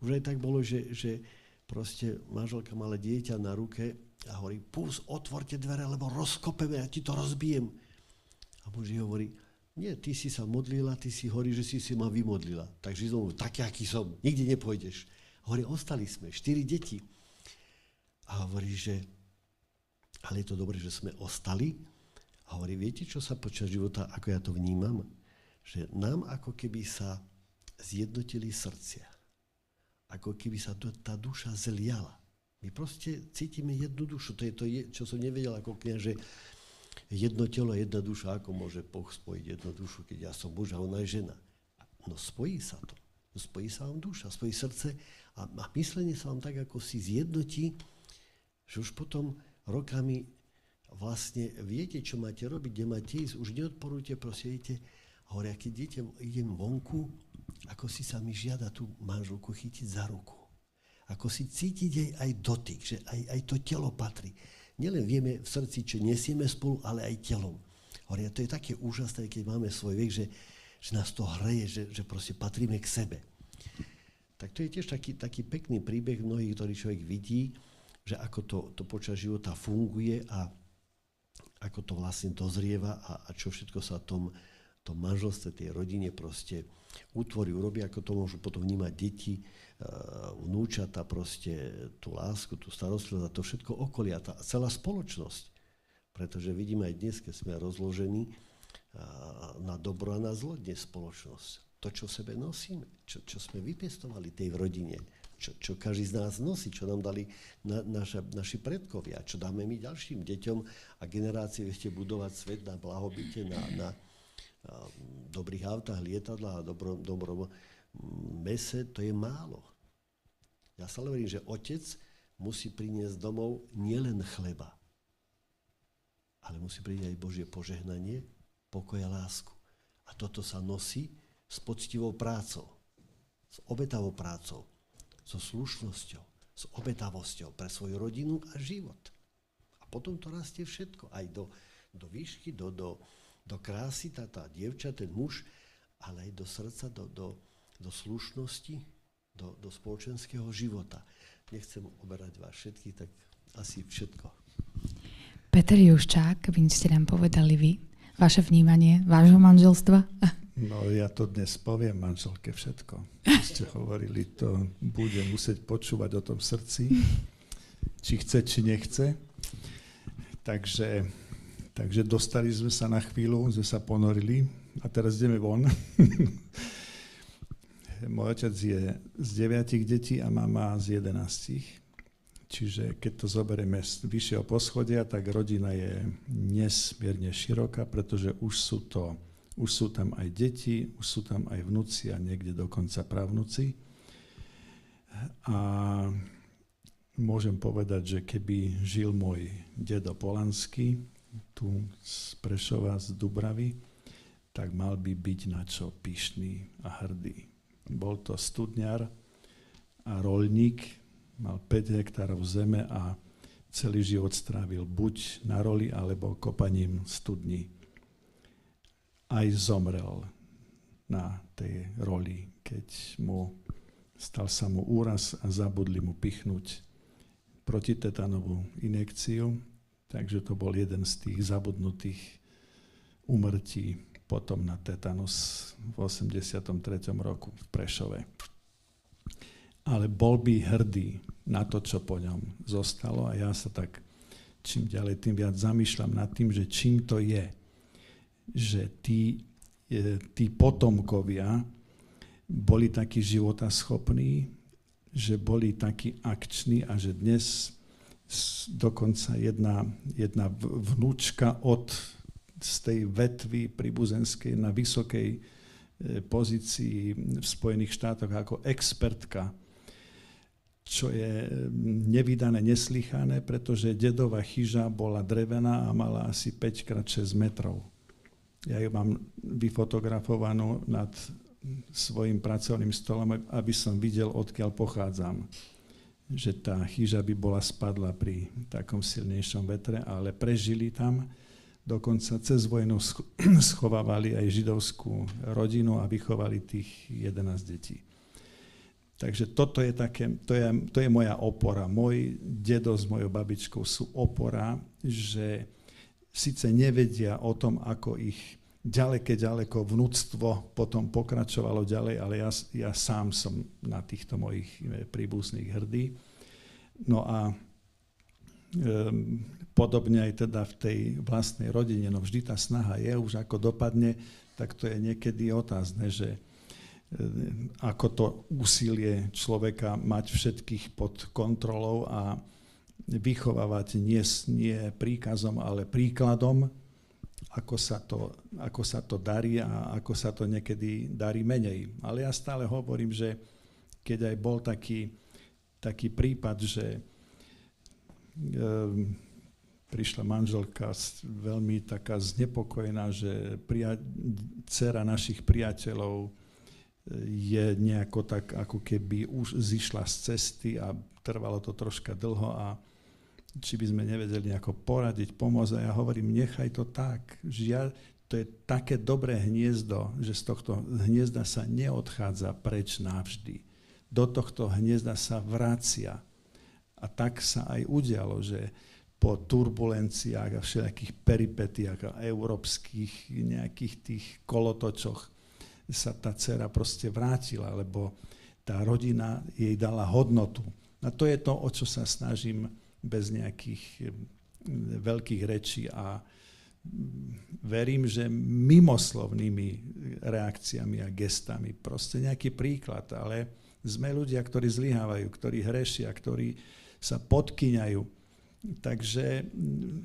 Už aj tak bolo, že proste manželka mala dieťa na ruke a hovorí, pús, otvorte dvere, lebo rozkopeme, ja ti to rozbijem. A muž hovorí, nie, ty si sa modlila, ty si hovorí, že si ma vymodlila. Takže znovu, taký, aký som, nikde nepôjdeš. Hovorí, ostali sme, 4 deti. A hovorí, že ale je to dobré, že sme ostali. A hovorí, viete, čo sa počas života, ako ja to vnímam? Že nám ako keby sa zjednotili srdcia. Ako keby sa tá duša zliala. My proste cítime jednu dušu. To je to, čo som nevedel ako kňaz, že jedno telo, jedna duša, ako môže Boh spojiť jednu dušu, keď ja som muž a ona je žena. No spojí sa to. Spojí sa vám duša, spojí srdce a myslenie sa vám tak, ako si zjednotí, že už potom rokami vlastne viete, čo máte robiť, kde máte ísť, už neodporujte, proste idete. Hovoria, keď idem vonku, ako si sa mi žiada tú manželku chytiť za ruku. Ako si cítiť aj dotyk, že aj to telo patrí. Nielen vieme v srdci, čo nesieme spolu, ale aj telom. Hovoria, to je také úžasné, keď máme svoj vek, že nás to hreje, že proste patríme k sebe. Tak to je tiež taký pekný príbeh mnohých, ktorý človek vidí, že ako to počas života funguje a ako to vlastne dozrieva a čo všetko sa tom manželstve, tej rodine proste utvorí, urobí, ako to môžu potom vnímať deti, vnúčata, proste tú lásku, tú starostlivosť a to všetko okolia, tá celá spoločnosť. Pretože vidíme aj dnes, keď sme rozložení na dobro a na zlo dnes spoločnosť. To, čo v sebe nosíme, čo sme vypestovali tej v rodine, čo každý z nás nosí, čo nám dali naši predkovia, čo dáme my ďalším deťom a generácie ešte budovať svet na blahobite, na dobrých autách, lietadlách a dobrom mese, to je málo. Ja sa hovorím, že otec musí priniesť domov nielen chleba, ale musí priniesť aj Božie požehnanie, pokoj a lásku. A toto sa nosí s poctivou prácou, s obetavou prácou, so slušnosťou, s obetavosťou pre svoju rodinu a život. A potom to rastie všetko, aj do výšky, do krásy, tá dievča, ten muž, ale aj do srdca, do slušnosti, do spoločenského života. Nechcem oberať vás všetkých, tak asi všetko.
Peter Juščák, by ste nám povedali vy, vaše vnímanie vášho manželstva?
No ja to dnes poviem manželke všetko. Čo ste hovorili, to bude musieť počúvať o tom srdci, či chce, či nechce. Takže dostali sme sa na chvíľu, sme sa ponorili a teraz ideme von. Môj otec je z 9 detí a mama z 11. Čiže keď to zoberieme z vyššieho poschodia, tak rodina je nesmierne široká, pretože už sú tam aj deti, už sú tam aj vnúci a niekde dokonca pravnúci. A môžem povedať, že keby žil môj dedo Polanský, tu z Prešova, z Dubravy, tak mal by byť na čo pyšný a hrdý. Bol to studňar a roľník, mal 5 hektárov zeme a celý život strávil buď na roli, alebo kopaním studní. Aj zomrel na tej roli, keď stal sa mu úraz a zabudli mu pichnúť protitetanovú injekciu. Takže to bol jeden z tých zabudnutých úmrtí potom na tetanus v 83. roku v Prešove. Ale bol by hrdý na to, čo po ňom zostalo a ja sa tak čím ďalej, tým viac zamýšľam nad tým, že čím to je, že tí potomkovia boli takí životaschopní, že boli takí akční a že dnes dokonca jedna vnúčka z tej vetvy príbuzenskej na vysokej pozícii v Spojených štátoch ako expertka, čo je nevydané, neslychané, pretože dedová chyža bola drevená a mala asi 5x6 metrov. Ja ju mám vyfotografovanú nad svojim pracovným stolom, aby som videl, odkiaľ pochádzam. Že tá chyža by bola spadla pri takom silnejšom vetre, ale prežili tam. Dokonca cez vojnu schovávali aj židovskú rodinu a vychovali tých 11 detí. Takže toto je to je moja opora. Môj dedo s mojou babičkou sú opora, že síce nevedia o tom, ako ich ďaleko vnúctvo potom pokračovalo ďalej, ale ja sám som na týchto mojich príbuzných hrdý. No a podobne aj teda v tej vlastnej rodine, no vždy tá snaha je, už ako dopadne, tak to je niekedy otázne, že ako to úsilie človeka mať všetkých pod kontrolou a vychovávať nie príkazom, ale príkladom, ako sa to darí a ako sa to niekedy darí menej. Ale ja stále hovorím, že keď aj bol taký prípad, že prišla manželka veľmi taká znepokojená, že dcera našich priateľov je nejako tak, ako keby už zišla z cesty a trvalo to troška dlho a či by sme nevedeli nejako poradiť, pomôcť. A ja hovorím, nechaj to tak. To je také dobré hniezdo, že z tohto hniezda sa neodchádza preč navždy. Do tohto hniezda sa vracia. A tak sa aj udialo, že po turbulenciách a všelijakých peripetiách a európskych nejakých tých kolotočoch sa tá dcera proste vrátila, lebo tá rodina jej dala hodnotu. A to je to, o čo sa snažím bez nejakých veľkých rečí a verím, že mimoslovnými reakciami a gestami, proste nejaký príklad, ale sme ľudia, ktorí zlyhávajú, ktorí hrešia, ktorí sa podkyňajú. Takže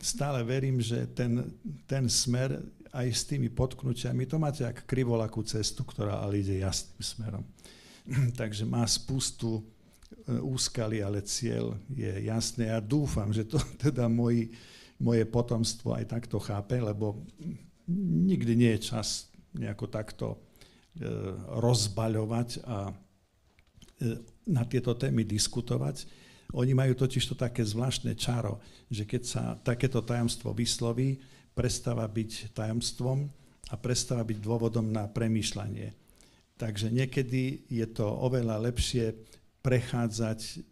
stále verím, že ten smer aj s tými potknutiami, to máte ako krivolakú cestu, ktorá ale ide jasným smerom. Takže má spustu úskali, ale cieľ je jasné. Ja dúfam, že to teda moje potomstvo aj takto chápe, lebo nikdy nie je čas nejako takto rozbaľovať a na tieto témy diskutovať. Oni majú totiž to také zvláštne čaro, že keď sa takéto tajomstvo vysloví, prestáva byť tajomstvom a prestáva byť dôvodom na premýšľanie. Takže niekedy je to oveľa lepšie prechádzať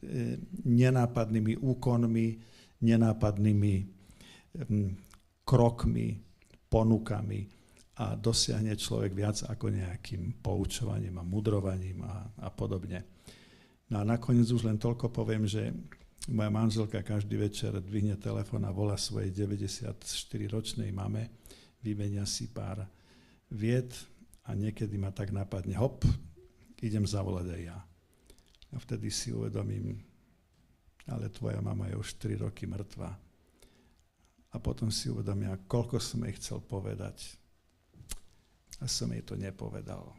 nenápadnými úkonmi, nenápadnými krokmi, ponukami a dosiahne človek viac ako nejakým poučovaním a mudrovaním a podobne. No a nakoniec už len toľko poviem, že moja manželka každý večer dvihne telefón a volá svojej 94-ročnej mame, vymenia si pár vied a niekedy ma tak napadne, hop, idem zavolať aj ja. A vtedy si uvedomím, ale tvoja mama je už 3 roky mŕtva. A potom si uvedomím, koľko som jej chcel povedať. A som jej to nepovedal.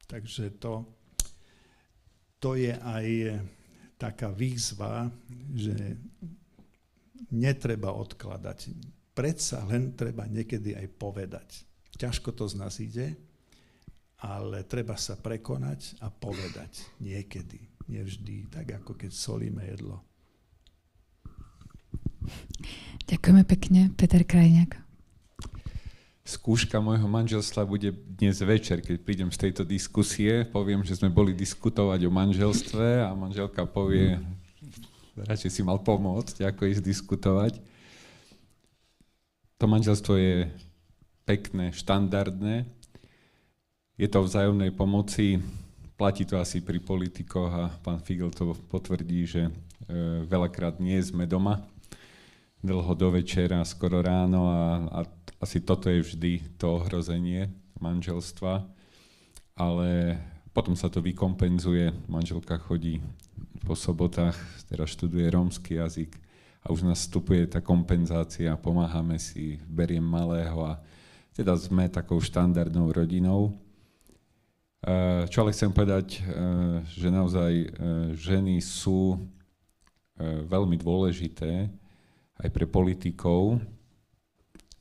Takže to je aj taká výzva, že netreba odkladať. Predsa len treba niekedy aj povedať. Ťažko to z nás ide, ale treba sa prekonať a povedať niekedy, nevždy, tak ako keď solíme jedlo.
Ďakujeme pekne, Peter Krajniak.
Skúška môjho manželstva bude dnes večer, keď prídem z tejto diskusie. Poviem, že sme boli diskutovať o manželstve a manželka povie, radšej si mal pomôcť, ako ísť diskutovať. To manželstvo je pekné, štandardné. Je to o vzájomnej pomoci. Platí to asi pri politikoch a pán Figel to potvrdí, že veľakrát nie sme doma. Dlho do večera, skoro ráno a asi toto je vždy to ohrozenie manželstva, ale potom sa to vykompenzuje. Manželka chodí po sobotách, teraz študuje rómsky jazyk a už nastupuje tá kompenzácia, pomáhame si, beriem malého a teda sme takou štandardnou rodinou. Čo ale chcem povedať, že naozaj ženy sú veľmi dôležité aj pre politikov.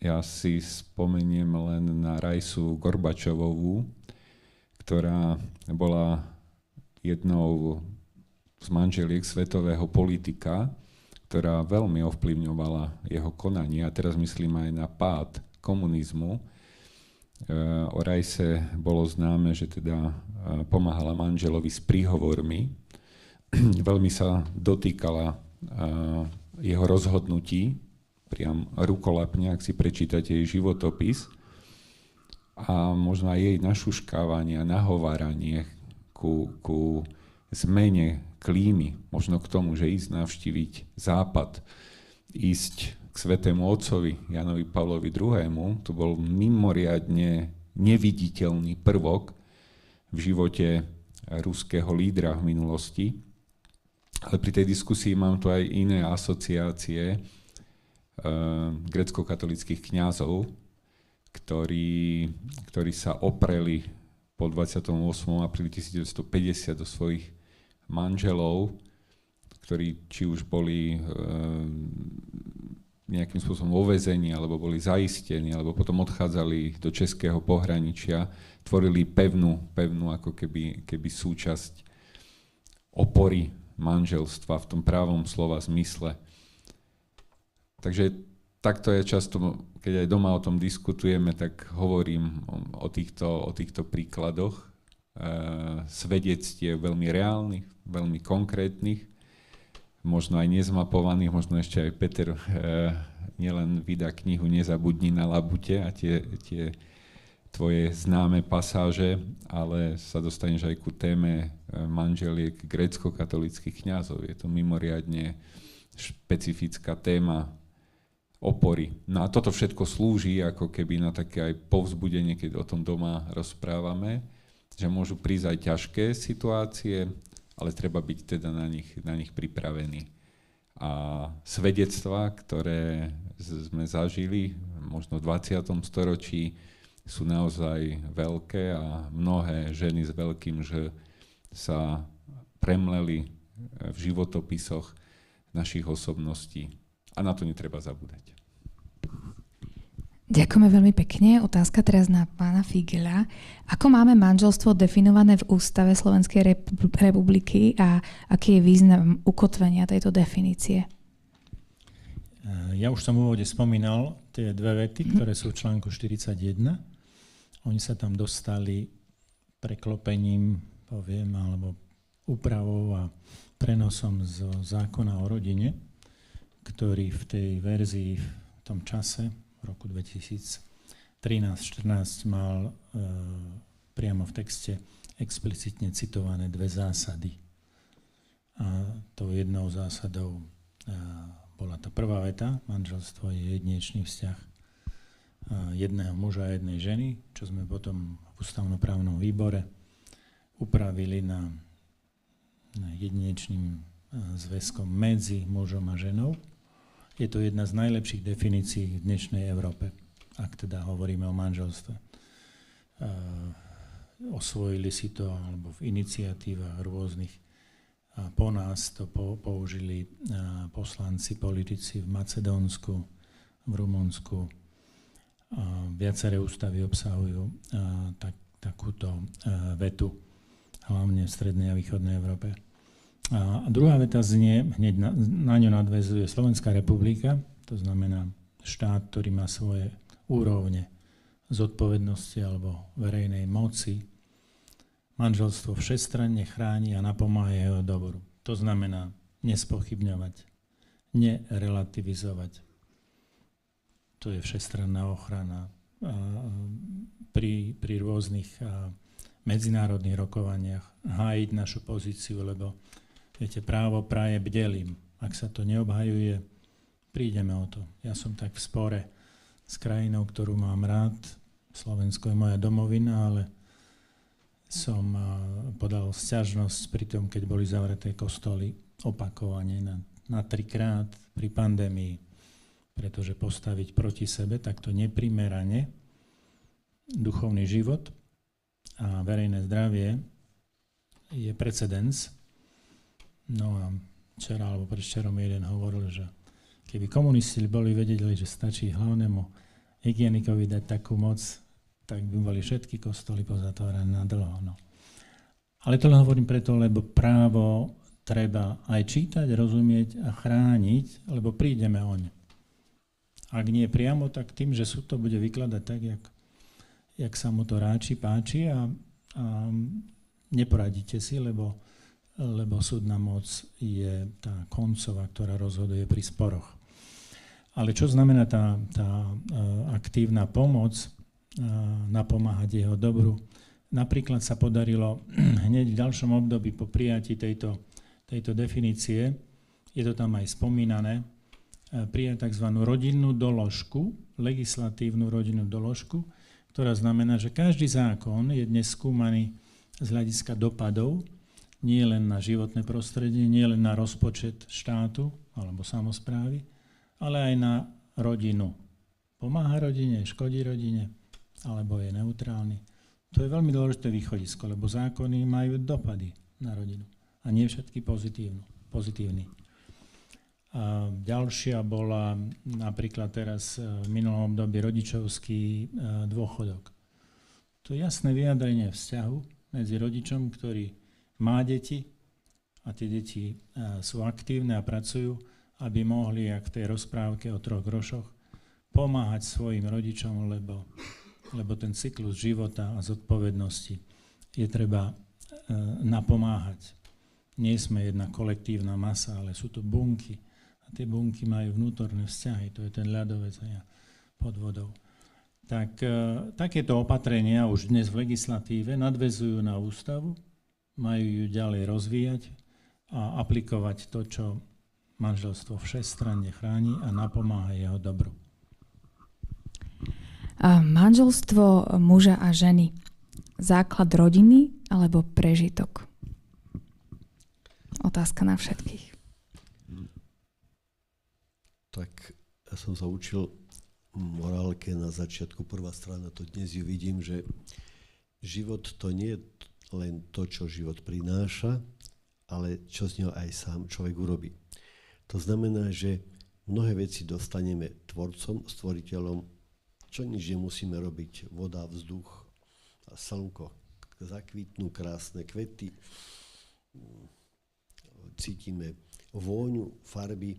Ja si spomeniem len na Rajsu Gorbačovovú, ktorá bola jednou z manželiek svetového politika, ktorá veľmi ovplyvňovala jeho konanie. A teraz myslím aj na pád komunizmu. O Rajse bolo známe, že teda pomáhala manželovi s príhovormi. Veľmi sa dotýkala jeho rozhodnutí, priam rukolapne, ak si prečítate jej životopis, a možno aj jej našuškávanie a nahováranie ku zmene klímy, možno k tomu, že ísť navštíviť Západ, ísť k Svätému Otcovi Jánovi Pavlovi II, to bol mimoriadne neviditeľný prvok v živote ruského lídra v minulosti. Ale pri tej diskusii mám tu aj iné asociácie grécko-katolíckych kňazov, ktorí sa opreli po 28. apríli 1950 do svojich manželov, ktorí či už boli nejakým spôsobom vo väzení, alebo boli zaistení, alebo potom odchádzali do českého pohraničia, tvorili pevnú ako keby súčasť opory manželstva v tom právom slova zmysle. Takže takto je často, keď aj doma o tom diskutujeme, tak hovorím o týchto príkladoch svedectiev veľmi reálnych, veľmi konkrétnych, možno aj nezmapovaných, možno ešte aj Peter nielen vydá knihu Nezabudni na labute a tie tvoje známe pasáže, ale sa dostaneš aj ku téme manželiek grécko-katolíckych kňazov. Je to mimoriadne špecifická téma opory. No a toto všetko slúži ako keby na také aj povzbudenie, keď o tom doma rozprávame, že môžu prísť aj ťažké situácie, ale treba byť teda na nich pripravený. A svedectvá, ktoré sme zažili možno v 20. storočí, sú naozaj veľké a mnohé ženy s veľkým Ž sa premleli v životopisoch našich osobností. A na to netreba zabúdať.
Ďakujeme veľmi pekne. Otázka teraz na pána Figela. Ako máme manželstvo definované v Ústave Slovenskej republiky a aký je význam ukotvenia tejto definície?
Ja už som v úvode spomínal tie dve vety, ktoré sú v článku 41. Oni sa tam dostali preklopením, poviem, alebo úpravou a prenosom z zákona o rodine, ktorý v tej verzii v tom čase v roku 2013-14 mal priamo v texte explicitne citované dve zásady. A tou jednou zásadou bola tá prvá veta, manželstvo je jedinečný vzťah jedného muža a jednej ženy, čo sme potom v ústavnoprávnom výbore upravili na jedinečným zväzkom medzi mužom a ženou. Je to jedna z najlepších definícií v dnešnej Európe, ak teda hovoríme o manželstve. Osvojili si to, alebo v iniciatívach rôznych. Po nás to použili poslanci, politici v Macedónsku, v Rumunsku. Viaceré ústavy obsahujú takúto vetu, hlavne v strednej a východnej Európe. A druhá veta znie, hneď na ňu nadväzuje Slovenská republika, to znamená štát, ktorý má svoje úrovne zodpovednosti alebo verejnej moci. Manželstvo všestranne chráni a napomáha jeho dobru. To znamená nespochybňovať, nerelativizovať. To je všestranná ochrana pri rôznych medzinárodných rokovaniach, hájiť našu pozíciu, lebo viete, právo praje bdelím. Ak sa to neobhajuje, prídeme o to. Ja som tak v spore s krajinou, ktorú mám rád. Slovensko je moja domovina, ale som podal sťažnosť pri tom, keď boli zavreté kostoly opakovane na 3-krát pri pandémii. Pretože postaviť proti sebe takto neprimerane duchovný život a verejné zdravie je precedens. No a včera alebo predvčerom jeden hovoril, že keby komunisti boli vedeli, že stačí hlavnému hygienikovi dať takú moc, tak by boli všetky kostoly pozatvárané na dlho. No. Ale to len hovorím preto, lebo právo treba aj čítať, rozumieť a chrániť, lebo prídeme oň. Ak nie priamo, tak tým, že súd to bude vykladať tak, jak sa mu to páči a neporadíte si, lebo súdna moc je tá koncová, ktorá rozhoduje pri sporoch. Ale čo znamená tá aktívna pomoc, napomáhať jeho dobru? Napríklad sa podarilo hneď v ďalšom období po prijatí tejto definície, je to tam aj spomínané, prijať tzv. Rodinnú doložku, legislatívnu rodinnú doložku, ktorá znamená, že každý zákon je dnes skúmaný z hľadiska dopadov, nie len na životné prostredie, nie len na rozpočet štátu alebo samosprávy, ale aj na rodinu. Pomáha rodine, škodí rodine, alebo je neutrálny. To je veľmi dôležité východisko, lebo zákony majú dopady na rodinu a nie všetky pozitívny. A ďalšia bola napríklad teraz v minulom období rodičovský dôchodok. To je jasné vyjadrenie vzťahu medzi rodičom, ktorý má deti a tie deti sú aktívne a pracujú, aby mohli, jak v tej rozprávke o 3 grošoch, pomáhať svojim rodičom, lebo ten cyklus života a zodpovednosti je treba napomáhať. Nie sme jedna kolektívna masa, ale sú to bunky. A tie bunky majú vnútorné vzťahy, to je ten ľadovec pod vodou. Tak takéto opatrenia už dnes v legislatíve nadväzujú na ústavu, majú ju ďalej rozvíjať a aplikovať to, čo manželstvo všestranne chráni a napomáha jeho dobru.
A manželstvo muža a ženy. Základ rodiny alebo prežitok? Otázka na všetkých.
Tak ja som sa učil morálke na začiatku, prvá strana, to dnes ju vidím, že život to nie je len to, čo život prináša, ale čo z neho aj sám človek urobí. To znamená, že mnohé veci dostaneme tvorcom, stvoriteľom, čo nič nemusíme robiť. Voda, vzduch a slnko zakvitnú krásne kvety, cítime vôňu, farby,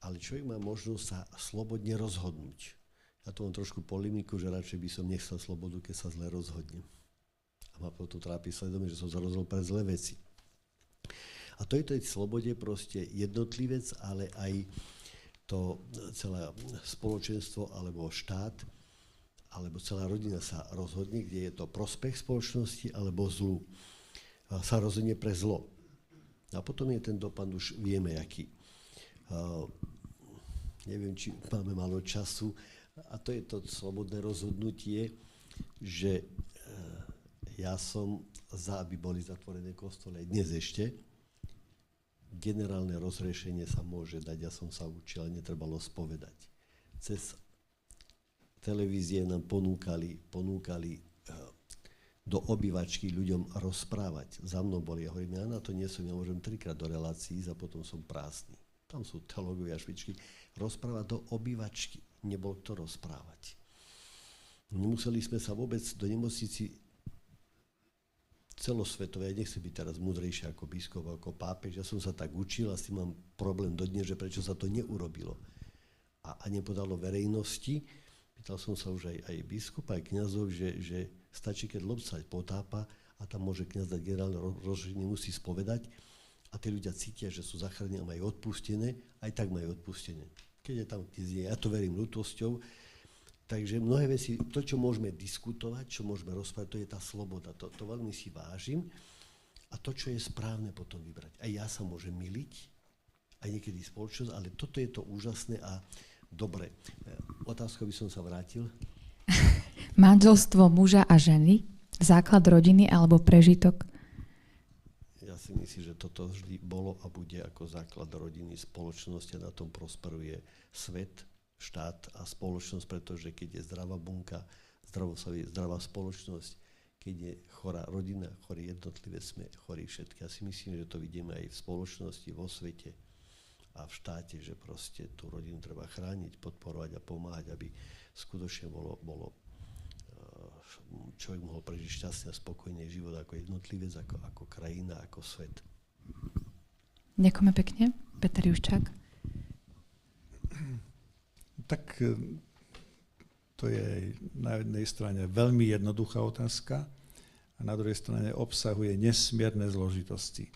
ale človek má možnosť sa slobodne rozhodnúť. Ja to mám trošku polemiku, že radšej by som nechcel slobodu, keď sa zle rozhodnem. A ma potom trápi svedomie, že som sa rozhodol pre zlé veci. A to je tej slobode proste jednotlivec, ale aj to celé spoločenstvo alebo štát, alebo celá rodina sa rozhodne, kde je to prospech spoločnosti alebo zlu. Sa rozhodne pre zlo. A potom je ten dopad, už vieme, aký. Neviem, či máme málo času. A to je to slobodné rozhodnutie, že ja som za, aby boli zatvorené kostoly dnes ešte. Generálne rozriešenie sa môže dať, ja som sa učil, ale netrebalo spovedať. Cez televízie nám ponúkali do obývačky ľuďom rozprávať. Za mnou boli, ja hovorím, ja na to nie som, ja môžem 3-krát do relácií ísť a potom som prázdny. Tam sú teológovia špičky. Rozprávať do obývačky. Nebol kto rozprávať. Nemuseli sme sa vôbec do nemocnici celosvetové, ja nechcem byť teraz múdrejší ako biskup, ako pápež, ja som sa tak učil a s tým mám problém dodnes, že prečo sa to neurobilo. A nepodalo verejnosti, pýtal som sa už aj biskupa, aj kňazov, že stačí, keď loď sa potápa a tam môže kňaz dať generálne rozhodnutie, nemusí spovedať a tí ľudia cítia, že sú zachránení a majú odpustené, aj tak majú odpustené. Keď je tam kniezie, ja to verím ľútosťou. Takže mnohé veci, to, čo môžeme diskutovať, čo môžeme rozprávať, to je tá sloboda. To veľmi si vážim. A to, čo je správne, potom vybrať. Aj ja sa môžem myliť, aj niekedy spoločnosť, ale toto je to úžasné a dobre. Otázkou by som sa vrátil.
Manželstvo muža a ženy, základ rodiny alebo prežitok?
Ja si myslím, že toto vždy bolo a bude ako základ rodiny, spoločnosti a na tom prosperuje svet, štát a spoločnosť, pretože keď je zdravá bunka, zdravá spoločnosť, keď je chorá rodina, chorí jednotlivé, sme chorí všetky. Ja si myslím, že to vidíme aj v spoločnosti, vo svete a v štáte, že proste tú rodinu treba chrániť, podporovať a pomáhať, aby skutočne bolo človek mohol prežiť šťastný a spokojný život ako jednotlivec, ako krajina, ako svet.
Ďakujeme pekne. Peter Juščák.
Tak to je na jednej strane veľmi jednoduchá otázka a na druhej strane obsahuje nesmierne zložitosti.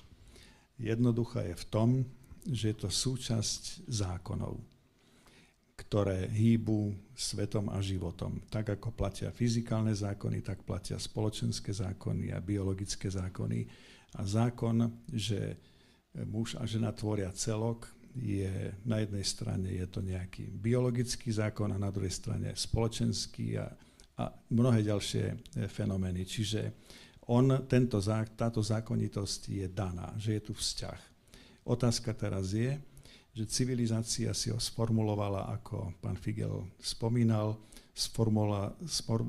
Jednoduchá je v tom, že je to súčasť zákonov, ktoré hýbu svetom a životom. Tak ako platia fyzikálne zákony, tak platia spoločenské zákony a biologické zákony. A zákon, že muž a žena tvoria celok, je na jednej strane je to nejaký biologický zákon a na druhej strane spoločenský a mnohé ďalšie fenomény. Čiže táto zákonitosť je daná, že je tu vzťah. Otázka teraz je, že civilizácia si ho sformulovala, ako pán Figel spomínal,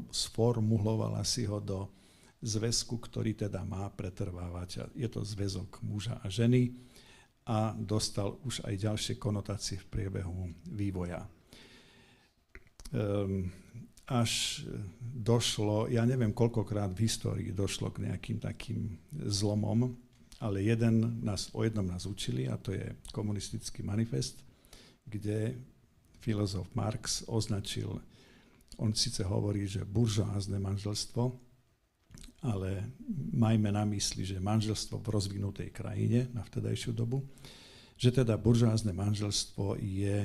sformulovala si ho do zväzku, ktorý teda má pretrvávať. Je to zväzok muža a ženy a dostal už aj ďalšie konotácie v priebehu vývoja. Až došlo, ja neviem koľkokrát v histórii došlo k nejakým takým zlomom, ale o jednom nás učili, a to je komunistický manifest, kde filozof Marx označil, on síce hovorí, že buržoázne manželstvo, ale majme na mysli, že manželstvo v rozvinutej krajine na vtedajšiu dobu, že teda buržoázne manželstvo je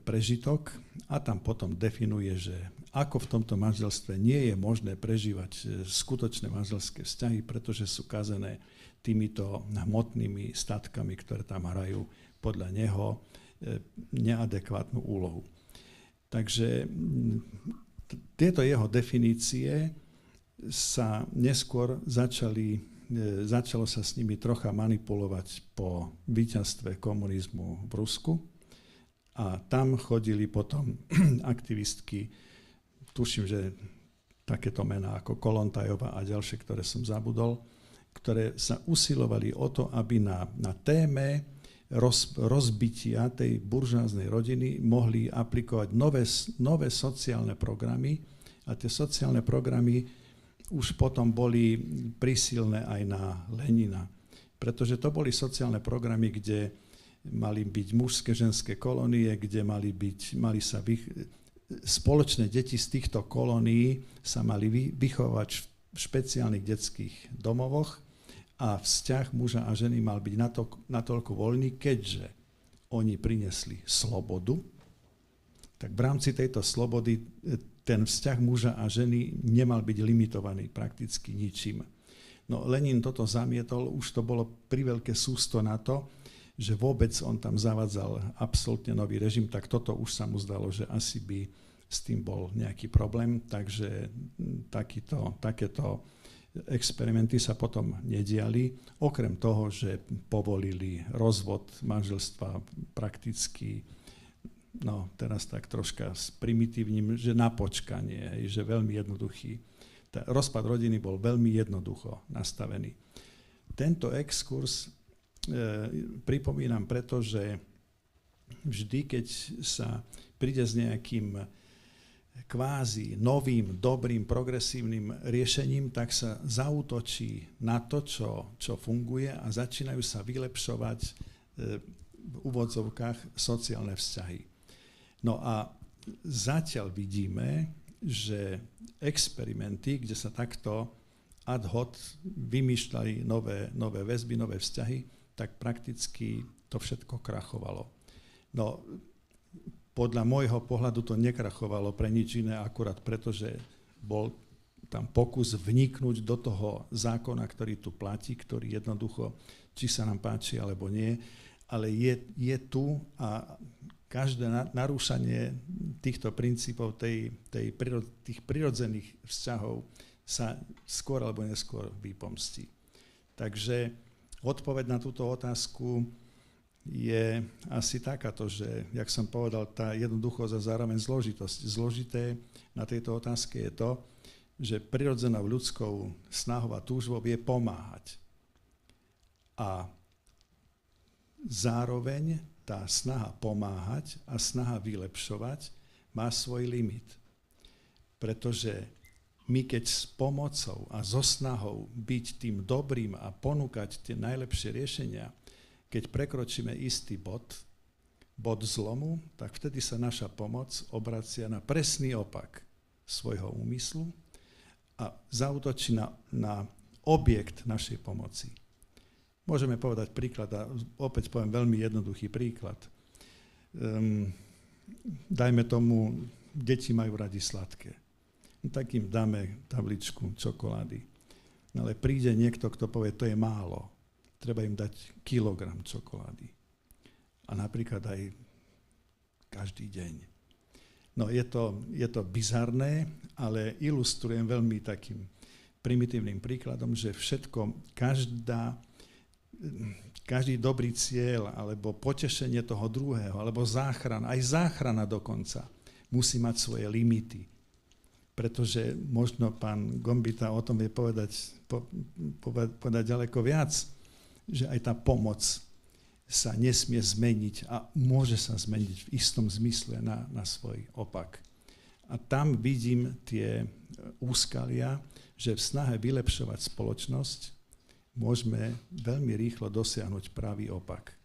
prežitok a tam potom definuje, že ako v tomto manželstve nie je možné prežívať skutočné manželské vzťahy, pretože sú kazené týmito hmotnými statkami, ktoré tam hrajú podľa neho neadekvátnu úlohu. Takže tieto jeho definície sa neskôr začalo sa s nimi trocha manipulovať po víťazstve komunizmu v Rusku. A tam chodili potom aktivistky, tuším, že takéto mená ako Kolontajová a ďalšie, ktoré som zabudol, ktoré sa usilovali o to, aby na téme rozbitia tej buržoáznej rodiny mohli aplikovať nové sociálne programy a tie sociálne programy už potom boli prísilné aj na Lenina. Pretože to boli sociálne programy, kde mali byť mužské, ženské kolónie, kde mali sa spoločné deti z týchto kolónií sa mali vychovať v špeciálnych detských domovoch a vzťah muža a ženy mal byť natoľko voľný, keďže oni priniesli slobodu, tak v rámci tejto slobody ten vzťah muža a ženy nemal byť limitovaný prakticky ničím. No Lenin toto zamietol, už to bolo priveľké sústo na to, že vôbec on tam zavádzal absolútne nový režim, tak toto už sa mu zdalo, že asi by s tým bol nejaký problém, takže takéto experimenty sa potom nediali, okrem toho, že povolili rozvod manželstva prakticky, no teraz tak troška s primitívnym, že na počkanie, že veľmi jednoduchý. Rozpad rodiny bol veľmi jednoducho nastavený. Tento exkurs pripomínam preto, že vždy, keď sa príde s nejakým kvázi novým, dobrým, progresívnym riešením, tak sa zaútočí na to, čo funguje a začínajú sa vylepšovať v úvodzovkách sociálne vzťahy. No a zatiaľ vidíme, že experimenty, kde sa takto ad hoc vymýšľali nové väzby, nové vzťahy, tak prakticky to všetko krachovalo. No, podľa môjho pohľadu to nekrachovalo pre nič iné, akurát preto, že bol tam pokus vniknúť do toho zákona, ktorý tu platí, ktorý jednoducho, či sa nám páči alebo nie, ale je tu a každé narúšanie týchto princípov tých prirodzených vzťahov sa skôr alebo neskôr vypomstí. Takže odpoveď na túto otázku je asi takáto, že, jak som povedal, tá jednoduchosť a zároveň zložitosť. Zložité na tejto otázke je to, že prirodzenou ľudskou snahou a túžbou je pomáhať. A zároveň tá snaha pomáhať a snaha vylepšovať má svoj limit. Pretože my keď s pomocou a so snahou byť tým dobrým a ponúkať tie najlepšie riešenia, keď prekročíme istý bod zlomu, tak vtedy sa naša pomoc obracia na presný opak svojho úmyslu a zaútočí na objekt našej pomoci. Môžeme povedať príklad, a opäť poviem veľmi jednoduchý príklad. Dajme tomu, deti majú radi sladké. Tak im dáme tabličku čokolády. No ale príde niekto, kto povie, to je málo. Treba im dať kilogram čokolády. A napríklad aj každý deň. No je to bizarné, ale ilustrujem veľmi takým primitívnym príkladom, že všetko, každý dobrý cieľ, alebo potešenie toho druhého, alebo záchrana, aj záchrana dokonca, musí mať svoje limity. Pretože možno pán Gombita o tom vie povedať ďaleko viac, že aj tá pomoc sa nesmie zmeniť a môže sa zmeniť v istom zmysle na svoj opak. A tam vidím tie úskalia, že v snahe vylepšovať spoločnosť môžeme veľmi rýchlo dosiahnuť pravý opak.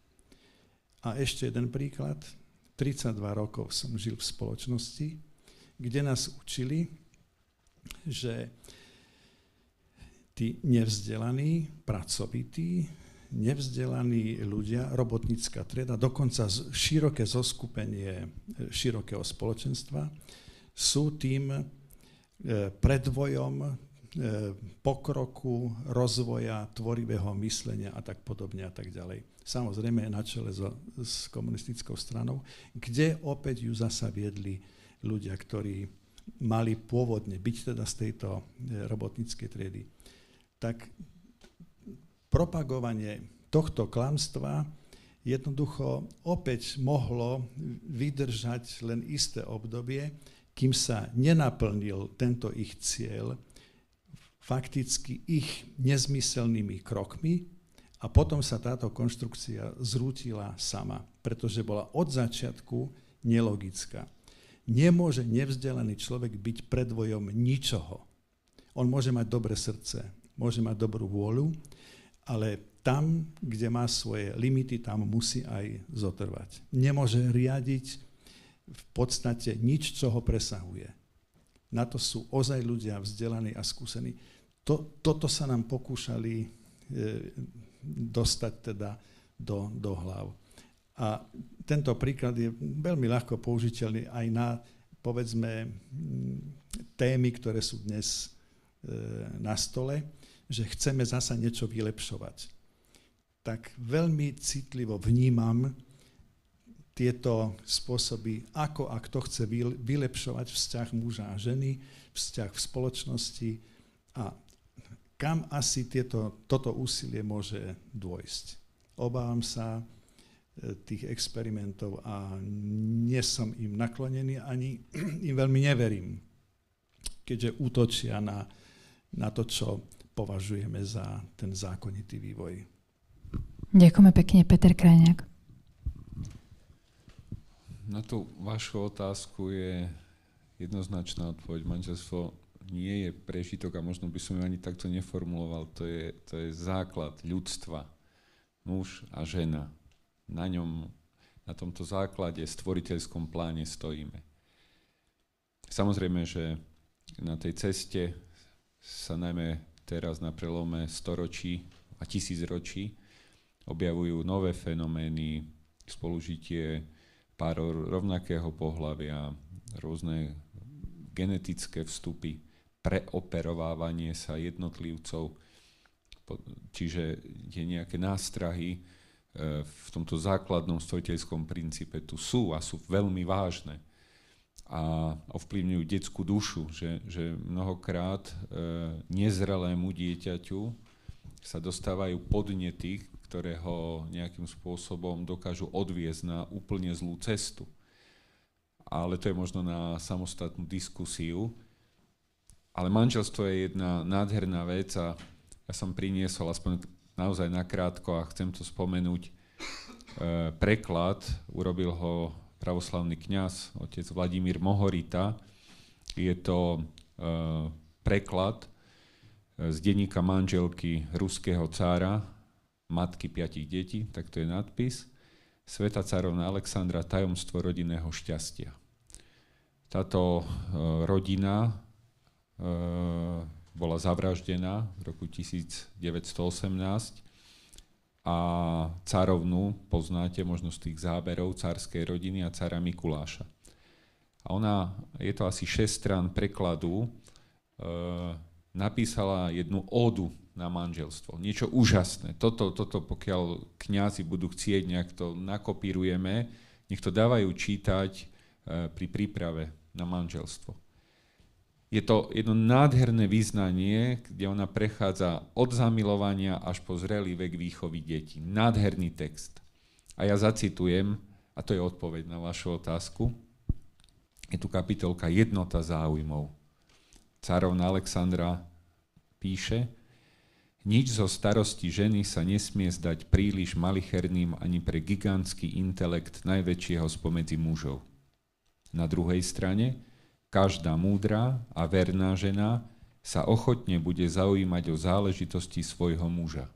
A ešte jeden príklad. 32 rokov som žil v spoločnosti, kde nás učili, že tí nevzdelaní, pracovití, nevzdelaní ľudia, robotnícka trieda, dokonca široké zoskupenie širokého spoločenstva, sú tým predvojom pokroku, rozvoja, tvorivého myslenia a tak podobne a tak ďalej. Samozrejme na čele s komunistickou stranou, kde opäť ju zasa viedli ľudia, ktorí mali pôvodne byť teda z tejto robotníckej triedy. Tak propagovanie tohto klamstva jednoducho opäť mohlo vydržať len isté obdobie, kým sa nenaplnil tento ich cieľ fakticky ich nezmyselnými krokmi a potom sa táto konštrukcia zrútila sama, pretože bola od začiatku nelogická. Nemôže nevzdelaný človek byť predvojom ničoho. On môže mať dobré srdce, môže mať dobrú vôľu, ale tam, kde má svoje limity, tam musí aj zotrvať. Nemôže riadiť v podstate nič, čo ho presahuje. Na to sú ozaj ľudia vzdelaní a skúsení. Toto sa nám pokúšali dostať teda do hlav. A tento príklad je veľmi ľahko použiteľný aj na, povedzme, témy, ktoré sú dnes na stole, že chceme zasa niečo vylepšovať. Tak veľmi citlivo vnímam tieto spôsoby, ako a kto chce vylepšovať vzťah muža a ženy, vzťah v spoločnosti a kam asi toto úsilie môže dôjsť. Obávam sa tých experimentov a nie som im naklonený, ani im veľmi neverím, keďže útočia na to, čo považujeme za ten zákonitý vývoj.
Ďakujeme pekne, Peter Krajniak.
Na tú vašu otázku je jednoznačná odpoveď. Manželstvo nie je prežitok a možno by som ju ani takto neformuloval. To je základ ľudstva. Muž a žena. Na tomto základe, stvoriteľskom pláne stojíme. Samozrejme, že na tej ceste sa najmä teraz na prelome storočí a tisícročí objavujú nové fenomény, spolužitie párov rovnakého pohlavia, rôzne genetické vstupy, preoperovávanie sa jednotlivcov, čiže tie nejaké nástrahy v tomto základnom stvoriteľskom princípe tu sú a sú veľmi vážne a ovplyvňujú detskú dušu, že mnohokrát nezrelému dieťaťu sa dostávajú podnety, ktoré ho nejakým spôsobom dokážu odviesť na úplne zlú cestu. Ale to je možno na samostatnú diskusiu. Ale manželstvo je jedna nádherná vec a ja som priniesol aspoň naozaj nakrátko a chcem to spomenúť. Preklad urobil ho pravoslavný kňaz, otec Vladimír Mohorita. Je to preklad z denníka manželky ruského cára, matky 5 detí, tak to je nadpis. Sveta carovna Alexandra, tajomstvo rodinného šťastia. Táto rodina bola zavraždená v roku 1918 a carovnu poznáte možno z tých záberov cárskej rodiny a cára Mikuláša. A je to asi 6 strán prekladu, napísala jednu ódu na manželstvo. Niečo úžasné. Toto pokiaľ kňazi budú chcieť, nejak to nakopírujeme, nech to dávajú čítať pri príprave na manželstvo. Je to jedno nádherné vyznanie, kde ona prechádza od zamilovania až po zrelý vek výchovy detí. Nádherný text. A ja zacitujem, a to je odpoveď na vašu otázku. Je tu kapitolka Jednota záujmov. Carovna Alexandra píše: nič zo starosti ženy sa nesmie zdať príliš malicherným ani pre gigantský intelekt najväčšieho spomedzi mužov. Na druhej strane, každá múdra a verná žena sa ochotne bude zaujímať o záležitosti svojho muža.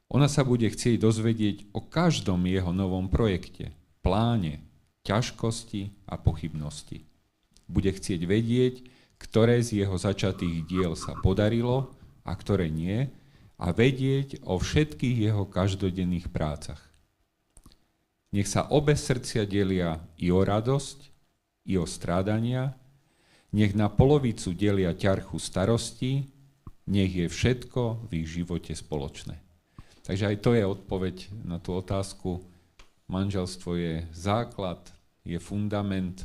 Ona sa bude chcieť dozvedieť o každom jeho novom projekte, pláne, ťažkosti a pochybnosti. Bude chcieť vedieť, ktoré z jeho začatých diel sa podarilo a ktoré nie, a vedieť o všetkých jeho každodenných prácach. Nech sa obe srdcia delia i o radosť, i o strádania, nech na polovicu delia ťarchu starostí, nech je všetko v ich živote spoločné. Takže aj to je odpoveď na tú otázku. Manželstvo je základ, je fundament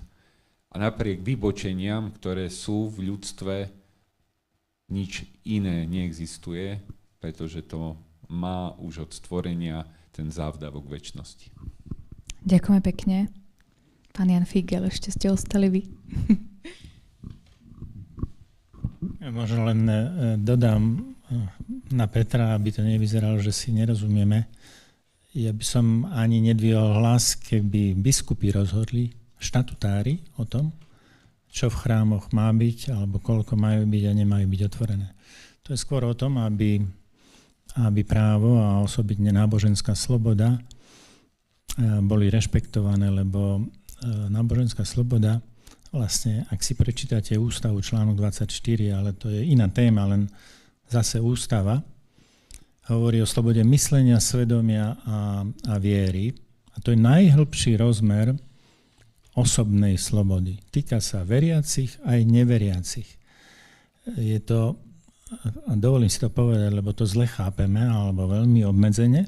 a napriek vybočeniam, ktoré sú v ľudstve, nič iné neexistuje, pretože to má už od stvorenia ten závdavok večnosti.
Ďakujeme pekne. Pán Jan Figel, ešte ste ostali vy.
Ja možno len dodám na Petra, aby to nevyzeralo, že si nerozumieme. Ja by som ani nedvihol hlas, keby biskupy rozhodli, štatutári, o tom, čo v chrámoch má byť, alebo koľko majú byť a nemajú byť otvorené. To je skôr o tom, aby právo a osobitne náboženská sloboda boli rešpektované, lebo náboženská sloboda, vlastne, ak si prečítate ústavu článok 24, ale to je iná téma, len zase ústava, hovorí o slobode myslenia, svedomia a viery. A to je najhlbší rozmer osobnej slobody. Týka sa veriacich aj neveriacich. Je to, a dovolím si to povedať, lebo to zle chápeme, alebo veľmi obmedzene,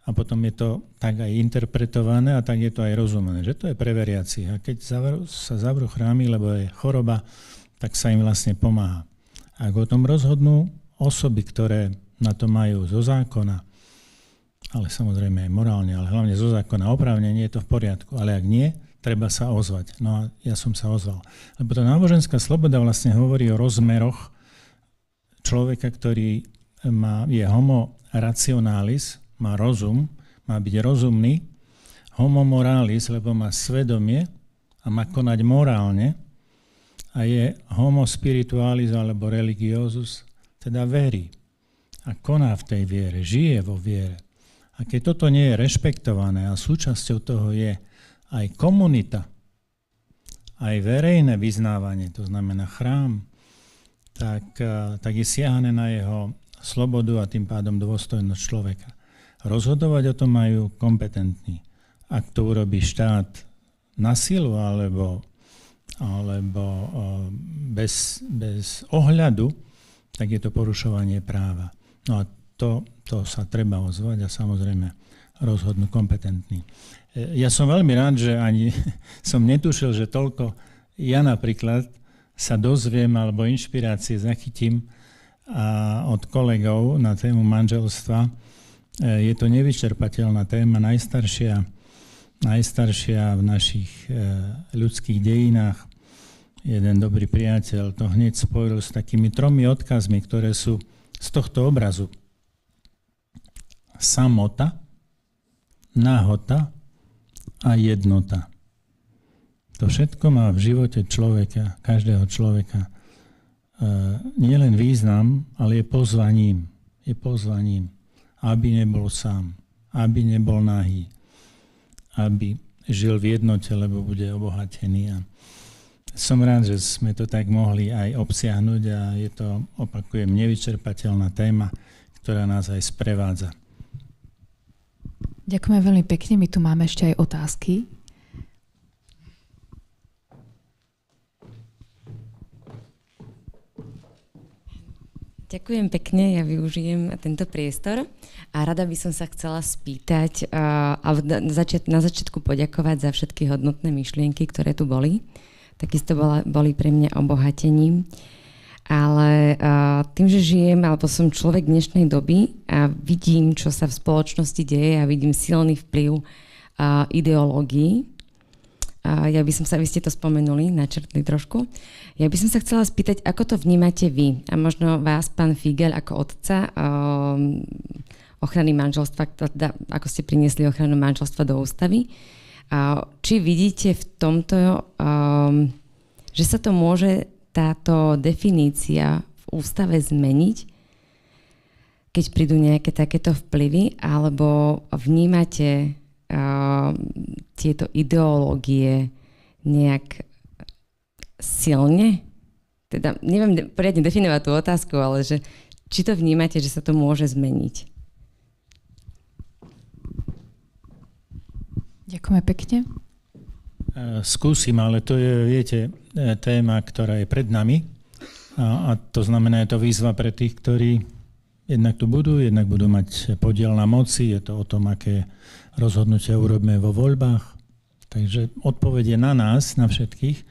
a potom je to tak aj interpretované a tak je to aj rozumené, že to je pre veriacich. A keď sa zavrú chrámy, lebo je choroba, tak sa im vlastne pomáha. Ak o tom rozhodnú osoby, ktoré na to majú zo zákona, ale samozrejme aj morálne, ale hlavne zo zákona oprávnenie, je to v poriadku. Ale ak nie, treba sa ozvať. No a ja som sa ozval. Lebo tá náboženská sloboda vlastne hovorí o rozmeroch človeka, ktorý je homo rationalis, má rozum, má byť rozumný, homo moralis, lebo má svedomie a má konať morálne, a je homo spiritualis alebo religiosus, teda verí a koná v tej viere, žije vo viere. A keď toto nie je rešpektované a súčasťou toho je aj komunita, aj verejné vyznávanie, to znamená chrám, tak je siahané na jeho slobodu a tým pádom dôstojnosť človeka. Rozhodovať o tom majú kompetentní. Ak to urobí štát na silu alebo bez ohľadu, tak je to porušovanie práva. No a to sa treba ozvať a samozrejme rozhodnú kompetentní. Ja som veľmi rád, že ani som netušil, že toľko ja napríklad sa dozviem alebo inšpirácie zachytím od kolegov na tému manželstva. Je to nevyčerpateľná téma, najstaršia v našich ľudských dejinách. Jeden dobrý priateľ to hneď spojil s takými 3 odkazmi, ktoré sú z tohto obrazu. Samota, nahota a jednota. To všetko má v živote človeka, každého človeka, nielen význam, ale je pozvaním. Aby nebol sám, aby nebol nahý, aby žil v jednote, lebo bude obohatený. A som rád, že sme to tak mohli aj obsiahnuť a je to, opakujem, nevyčerpateľná téma, ktorá nás aj sprevádza.
Ďakujeme veľmi pekne, my tu máme ešte aj otázky.
Ďakujem pekne, ja využijem tento priestor a rada by som sa chcela spýtať a na začiatku poďakovať za všetky hodnotné myšlienky, ktoré tu boli. takisto boli pre mňa obohatením. Ale tým, že žijem, alebo som človek dnešnej doby a vidím, čo sa v spoločnosti deje a vidím silný vplyv ideológií, ja by som sa, vy ste to spomenuli, načrtli trošku, ja by som sa chcela spýtať, ako to vnímate vy a možno vás, pán Figel, ako otca ochrany manželstva, teda ako ste priniesli ochranu manželstva do ústavy, či vidíte v tomto, že sa to môže táto definícia v ústave zmeniť, keď prídu nejaké takéto vplyvy, alebo vnímate tieto ideológie nejak silne? Teda neviem poriadne definovať tú otázku, ale že, či to vnímate, že sa to môže zmeniť?
Ďakujeme pekne.
Skúsim, ale to je, viete, téma, ktorá je pred nami a to znamená, je to výzva pre tých, ktorí jednak tu budú mať podiel na moci, je to o tom, aké rozhodnutia urobíme vo voľbách. Takže odpoveď je na nás, na všetkých,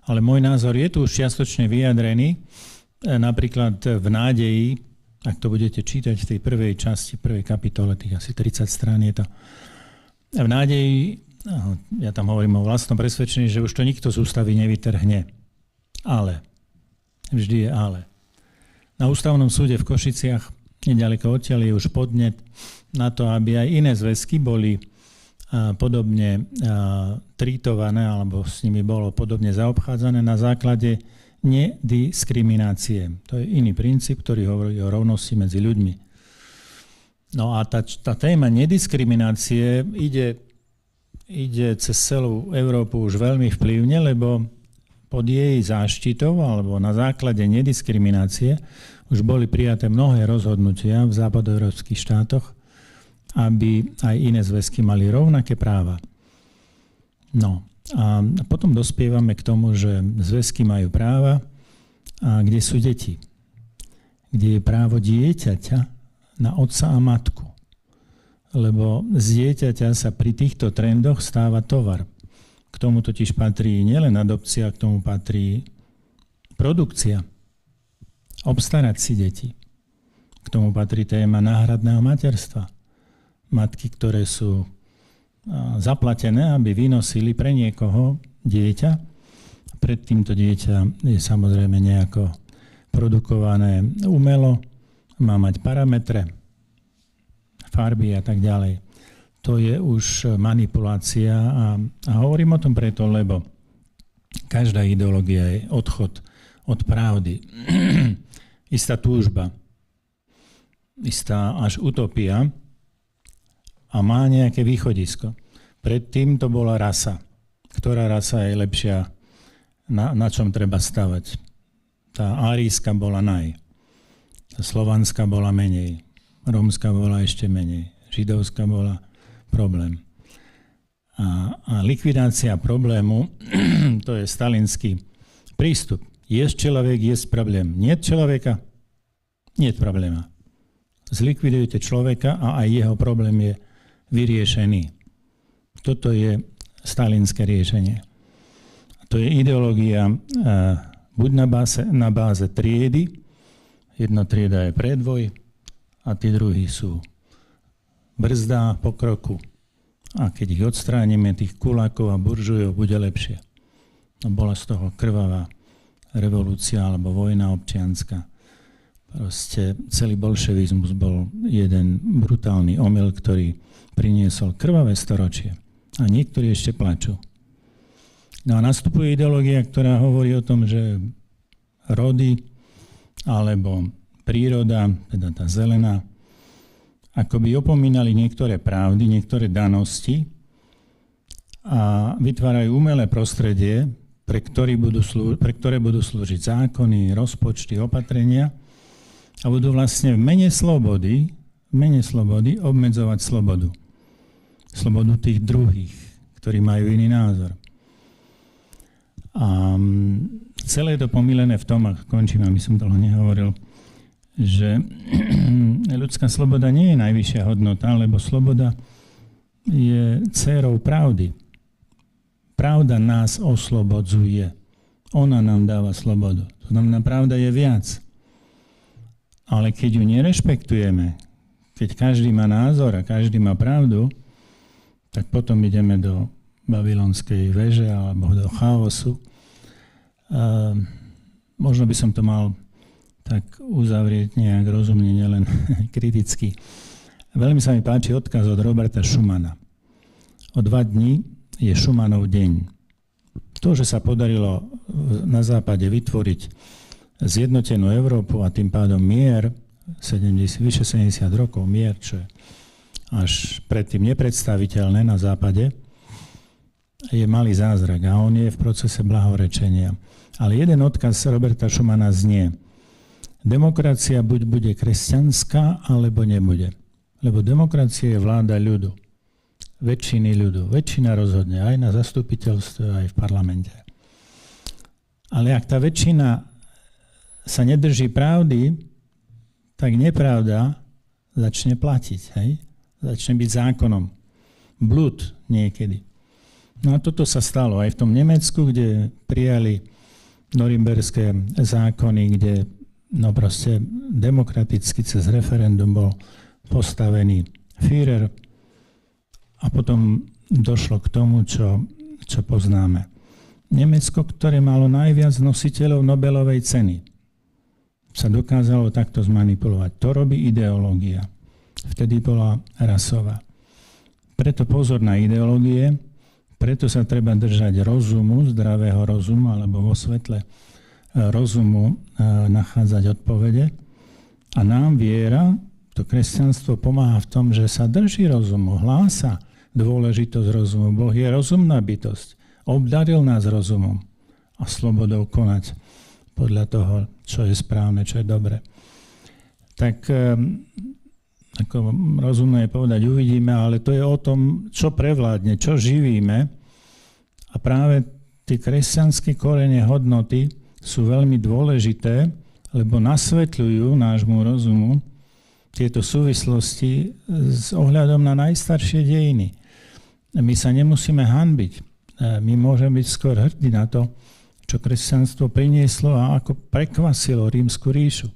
ale môj názor je tu už čiastočne vyjadrený, napríklad v nádeji, ak to budete čítať v tej prvej časti, prvej kapitole, tých asi 30 strán je to, v nádeji, ja tam hovorím o vlastnom presvedčení, že už to nikto z ústavy nevytrhne. Ale. Vždy je ale. Na ústavnom súde v Košiciach, neďaleko odtiaľ, je už podnet na to, aby aj iné zväzky boli podobne trítované, alebo s nimi bolo podobne zaobchádzané na základe nediskriminácie. To je iný princíp, ktorý hovorí o rovnosti medzi ľuďmi. No a tá téma nediskriminácie ide cez celú Európu už veľmi vplyvne, lebo pod jej záštitou alebo na základe nediskriminácie už boli prijaté mnohé rozhodnutia v západoeurópskych štátoch, aby aj iné zväzky mali rovnaké práva. No a potom dospievame k tomu, že zväzky majú práva, a kde sú deti? Kde je právo dieťaťa na otca a matku? Lebo z dieťaťa sa pri týchto trendoch stáva tovar. K tomu totiž patrí nielen adopcia, k tomu patrí produkcia. Obstarať si deti. K tomu patrí téma náhradného materstva. Matky, ktoré sú zaplatené, aby vynosili pre niekoho dieťa. Predtým to dieťa je samozrejme nejako produkované umelo, má mať parametre, farby a tak ďalej. To je už manipulácia a hovorím o tom preto, lebo každá ideológia je odchod od pravdy. Istá túžba, istá až utopia a má nejaké východisko. Predtým to bola rasa. Ktorá rasa je lepšia, na čom treba stavať? Tá árijská bola tá slovanská bola menej. Rómska bola ešte menej, židovská bola problém. A likvidácia problému, to je stalinský prístup. Jest človek, jest problém. Niet človeka, niet probléma. Zlikvidujete človeka a aj jeho problém je vyriešený. Toto je stalinské riešenie. To je ideológia buď na báze triedy, jedna trieda je predvoj, a tí druhí sú brzda pokroku. A keď ich odstránime, tých kulákov a buržujov, bude lepšie. No bola z toho krvavá revolúcia alebo vojna občianska. Proste celý bolševizmus bol jeden brutálny omyl, ktorý priniesol krvavé storočie. A niektorí ešte plačú. No a nastupuje ideológia, ktorá hovorí o tom, že rody alebo príroda, teda tá zelená, akoby opomínali niektoré pravdy, niektoré danosti a vytvárajú umelé prostredie, pre ktoré budú slúžiť zákony, rozpočty, opatrenia a budú vlastne v mene slobody obmedzovať slobodu. Slobodu tých druhých, ktorí majú iný názor. A celé je to pomílené v tom, a končím, aby som toho nehovoril, že ľudská sloboda nie je najvyššia hodnota, lebo sloboda je dcérou pravdy. Pravda nás oslobodzuje. Ona nám dáva slobodu. To znamená, pravda je viac. Ale keď ju nerešpektujeme, keď každý má názor a každý má pravdu, tak potom ideme do babylonskej veže alebo do chaosu. Možno by som to mal tak uzavrieť nejak rozumne, nielen kriticky. Veľmi sa mi páči odkaz od Roberta Schumana. O 2 dní je Schumannov deň. To, že sa podarilo na západe vytvoriť zjednotenú Európu a tým pádom mier, vyše 70 rokov mier, čo je až predtým nepredstaviteľné na západe, je malý zázrak a on je v procese blahorečenia. Ale jeden odkaz Roberta Schumana znie: demokracia buď bude kresťanská, alebo nebude. Lebo demokracia je vláda ľudu. Väčšiny ľudu. Väčšina rozhodne aj na zastupiteľstve, aj v parlamente. Ale ak tá väčšina sa nedrží pravdy, tak nepravda začne platiť. Hej? Začne byť zákonom. Blud niekedy. No a toto sa stalo aj v tom Nemecku, kde prijali norimberské zákony, kde proste demokraticky cez referendum bol postavený Führer. A potom došlo k tomu, čo poznáme. Nemecko, ktoré malo najviac nositeľov Nobelovej ceny, sa dokázalo takto zmanipulovať. To robí ideológia. Vtedy bola rasová. Preto pozor na ideológie, preto sa treba držať rozumu, zdravého rozumu, alebo vo svetle rozumu nachádzať odpovede. A nám viera, to kresťanstvo pomáha v tom, že sa drží rozumu, hlása dôležitosť rozumu. Boh je rozumná bytosť. Obdaril nás rozumom a slobodou konať podľa toho, čo je správne, čo je dobre. Tak ako rozumné je povedať, uvidíme, ale to je o tom, čo prevládne, čo živíme. A práve tie kresťanské korene hodnoty sú veľmi dôležité, lebo nasvetľujú nášmu rozumu tieto súvislosti s ohľadom na najstaršie dejiny. My sa nemusíme hanbiť. My môžeme byť skôr hrdí na to, čo kresťanstvo prinieslo a ako prekvasilo Rímsku ríšu.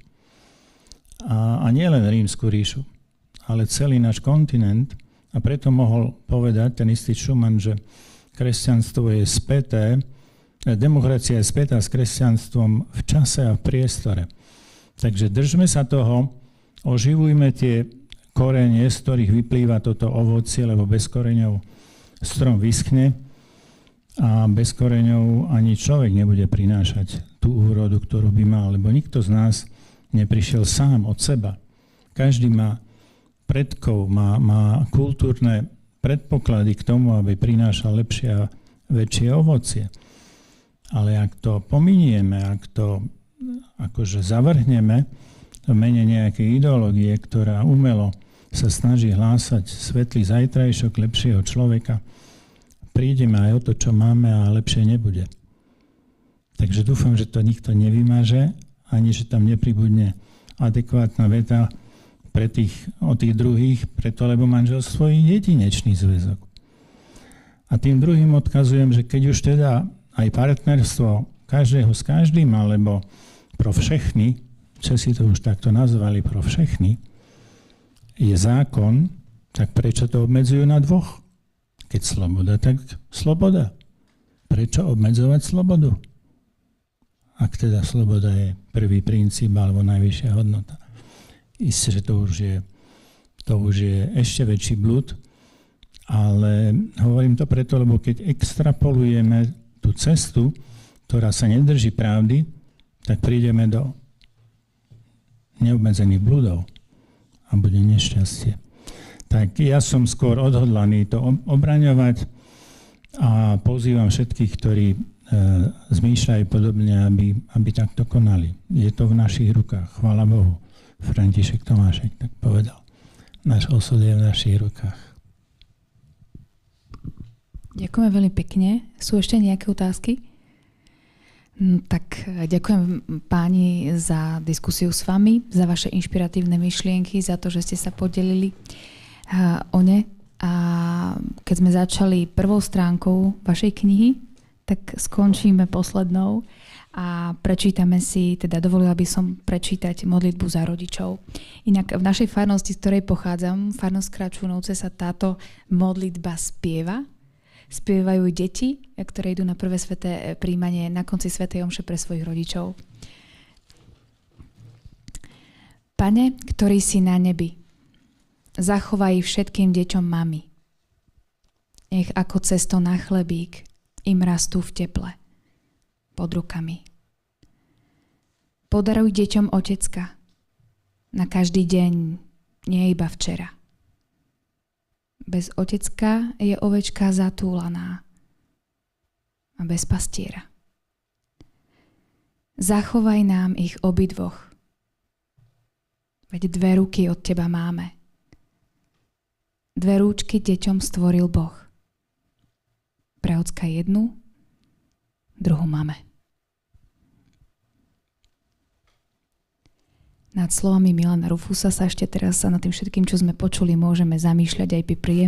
A nielen Rímsku ríšu, ale celý náš kontinent. A preto mohol povedať ten istý Schumann, že kresťanstvo je späté, demokracia je spätá s kresťanstvom v čase a v priestore. Takže držme sa toho, oživujme tie korene, z ktorých vyplýva toto ovocie, lebo bez koreňov strom vyschne a bez koreňov ani človek nebude prinášať tú úrodu, ktorú by mal, lebo nikto z nás neprišiel sám od seba. Každý má predkov, má kultúrne predpoklady k tomu, aby prinášal lepšie a väčšie ovocie. Ale ak to pominieme, ak to akože zavrhneme v mene nejakej ideológie, ktorá umelo sa snaží hlásať svetlý zajtrajšok lepšieho človeka, prídeme aj o to, čo máme a lepšie nebude. Takže dúfam, že to nikto nevymaže, ani že tam nepribudne adekvátna veta o tých druhých, preto lebo manželstvo je jedinečný zväzok. A tým druhým odkazujem, že keď už teda aj partnerstvo každého s každým, alebo pro všechny, Česi to už takto nazvali pro všechny, je zákon, tak prečo to obmedzujú na dvoch? Keď sloboda, tak sloboda. Prečo obmedzovať slobodu? Ak teda sloboda je prvý princíp alebo najvyššia hodnota. Isté, že to už je ešte väčší blud, ale hovorím to preto, lebo keď extrapolujeme tú cestu, ktorá sa nedrží pravdy, tak prídeme do neobmedzených bludov a bude nešťastie. Tak ja som skôr odhodlaný to obraňovať a pozývam všetkých, ktorí zmýšľajú podobne, aby takto konali. Je to v našich rukách, chvála Bohu. František Tomášek tak povedal. Náš osud je v našich rukách.
Ďakujeme veľmi pekne. Sú ešte nejaké otázky? Tak ďakujem páni za diskusiu s vami, za vaše inšpiratívne myšlienky, za to, že ste sa podelili o ne. A keď sme začali prvou stránkou vašej knihy, tak skončíme poslednou a prečítame si, teda dovolila by som prečítať modlitbu za rodičov. Inak v našej farnosti, z ktorej pochádzam, farnosť Kračunovce, sa táto modlitba spieva. Spievajú deti, ktoré idú na prvé sväté príjmanie na konci svätej omše pre svojich rodičov. Pane, ktorý si na nebi, zachovaj všetkým deťom mami. Nech ako cesto na chlebík im rastú v teple, pod rukami. Podaruj deťom otecka na každý deň, nie iba včera. Bez otecka je ovečka zatúlaná a bez pastiera. Zachovaj nám ich obidvoch, veď 2 ruky od teba máme. 2 rúčky deťom stvoril Boh. Pre ocka 1, druhú máme. Nad slovami Milana Rufusa sa ešte teraz sa nad tým všetkým, čo sme počuli, môžeme zamýšľať aj pri príjemných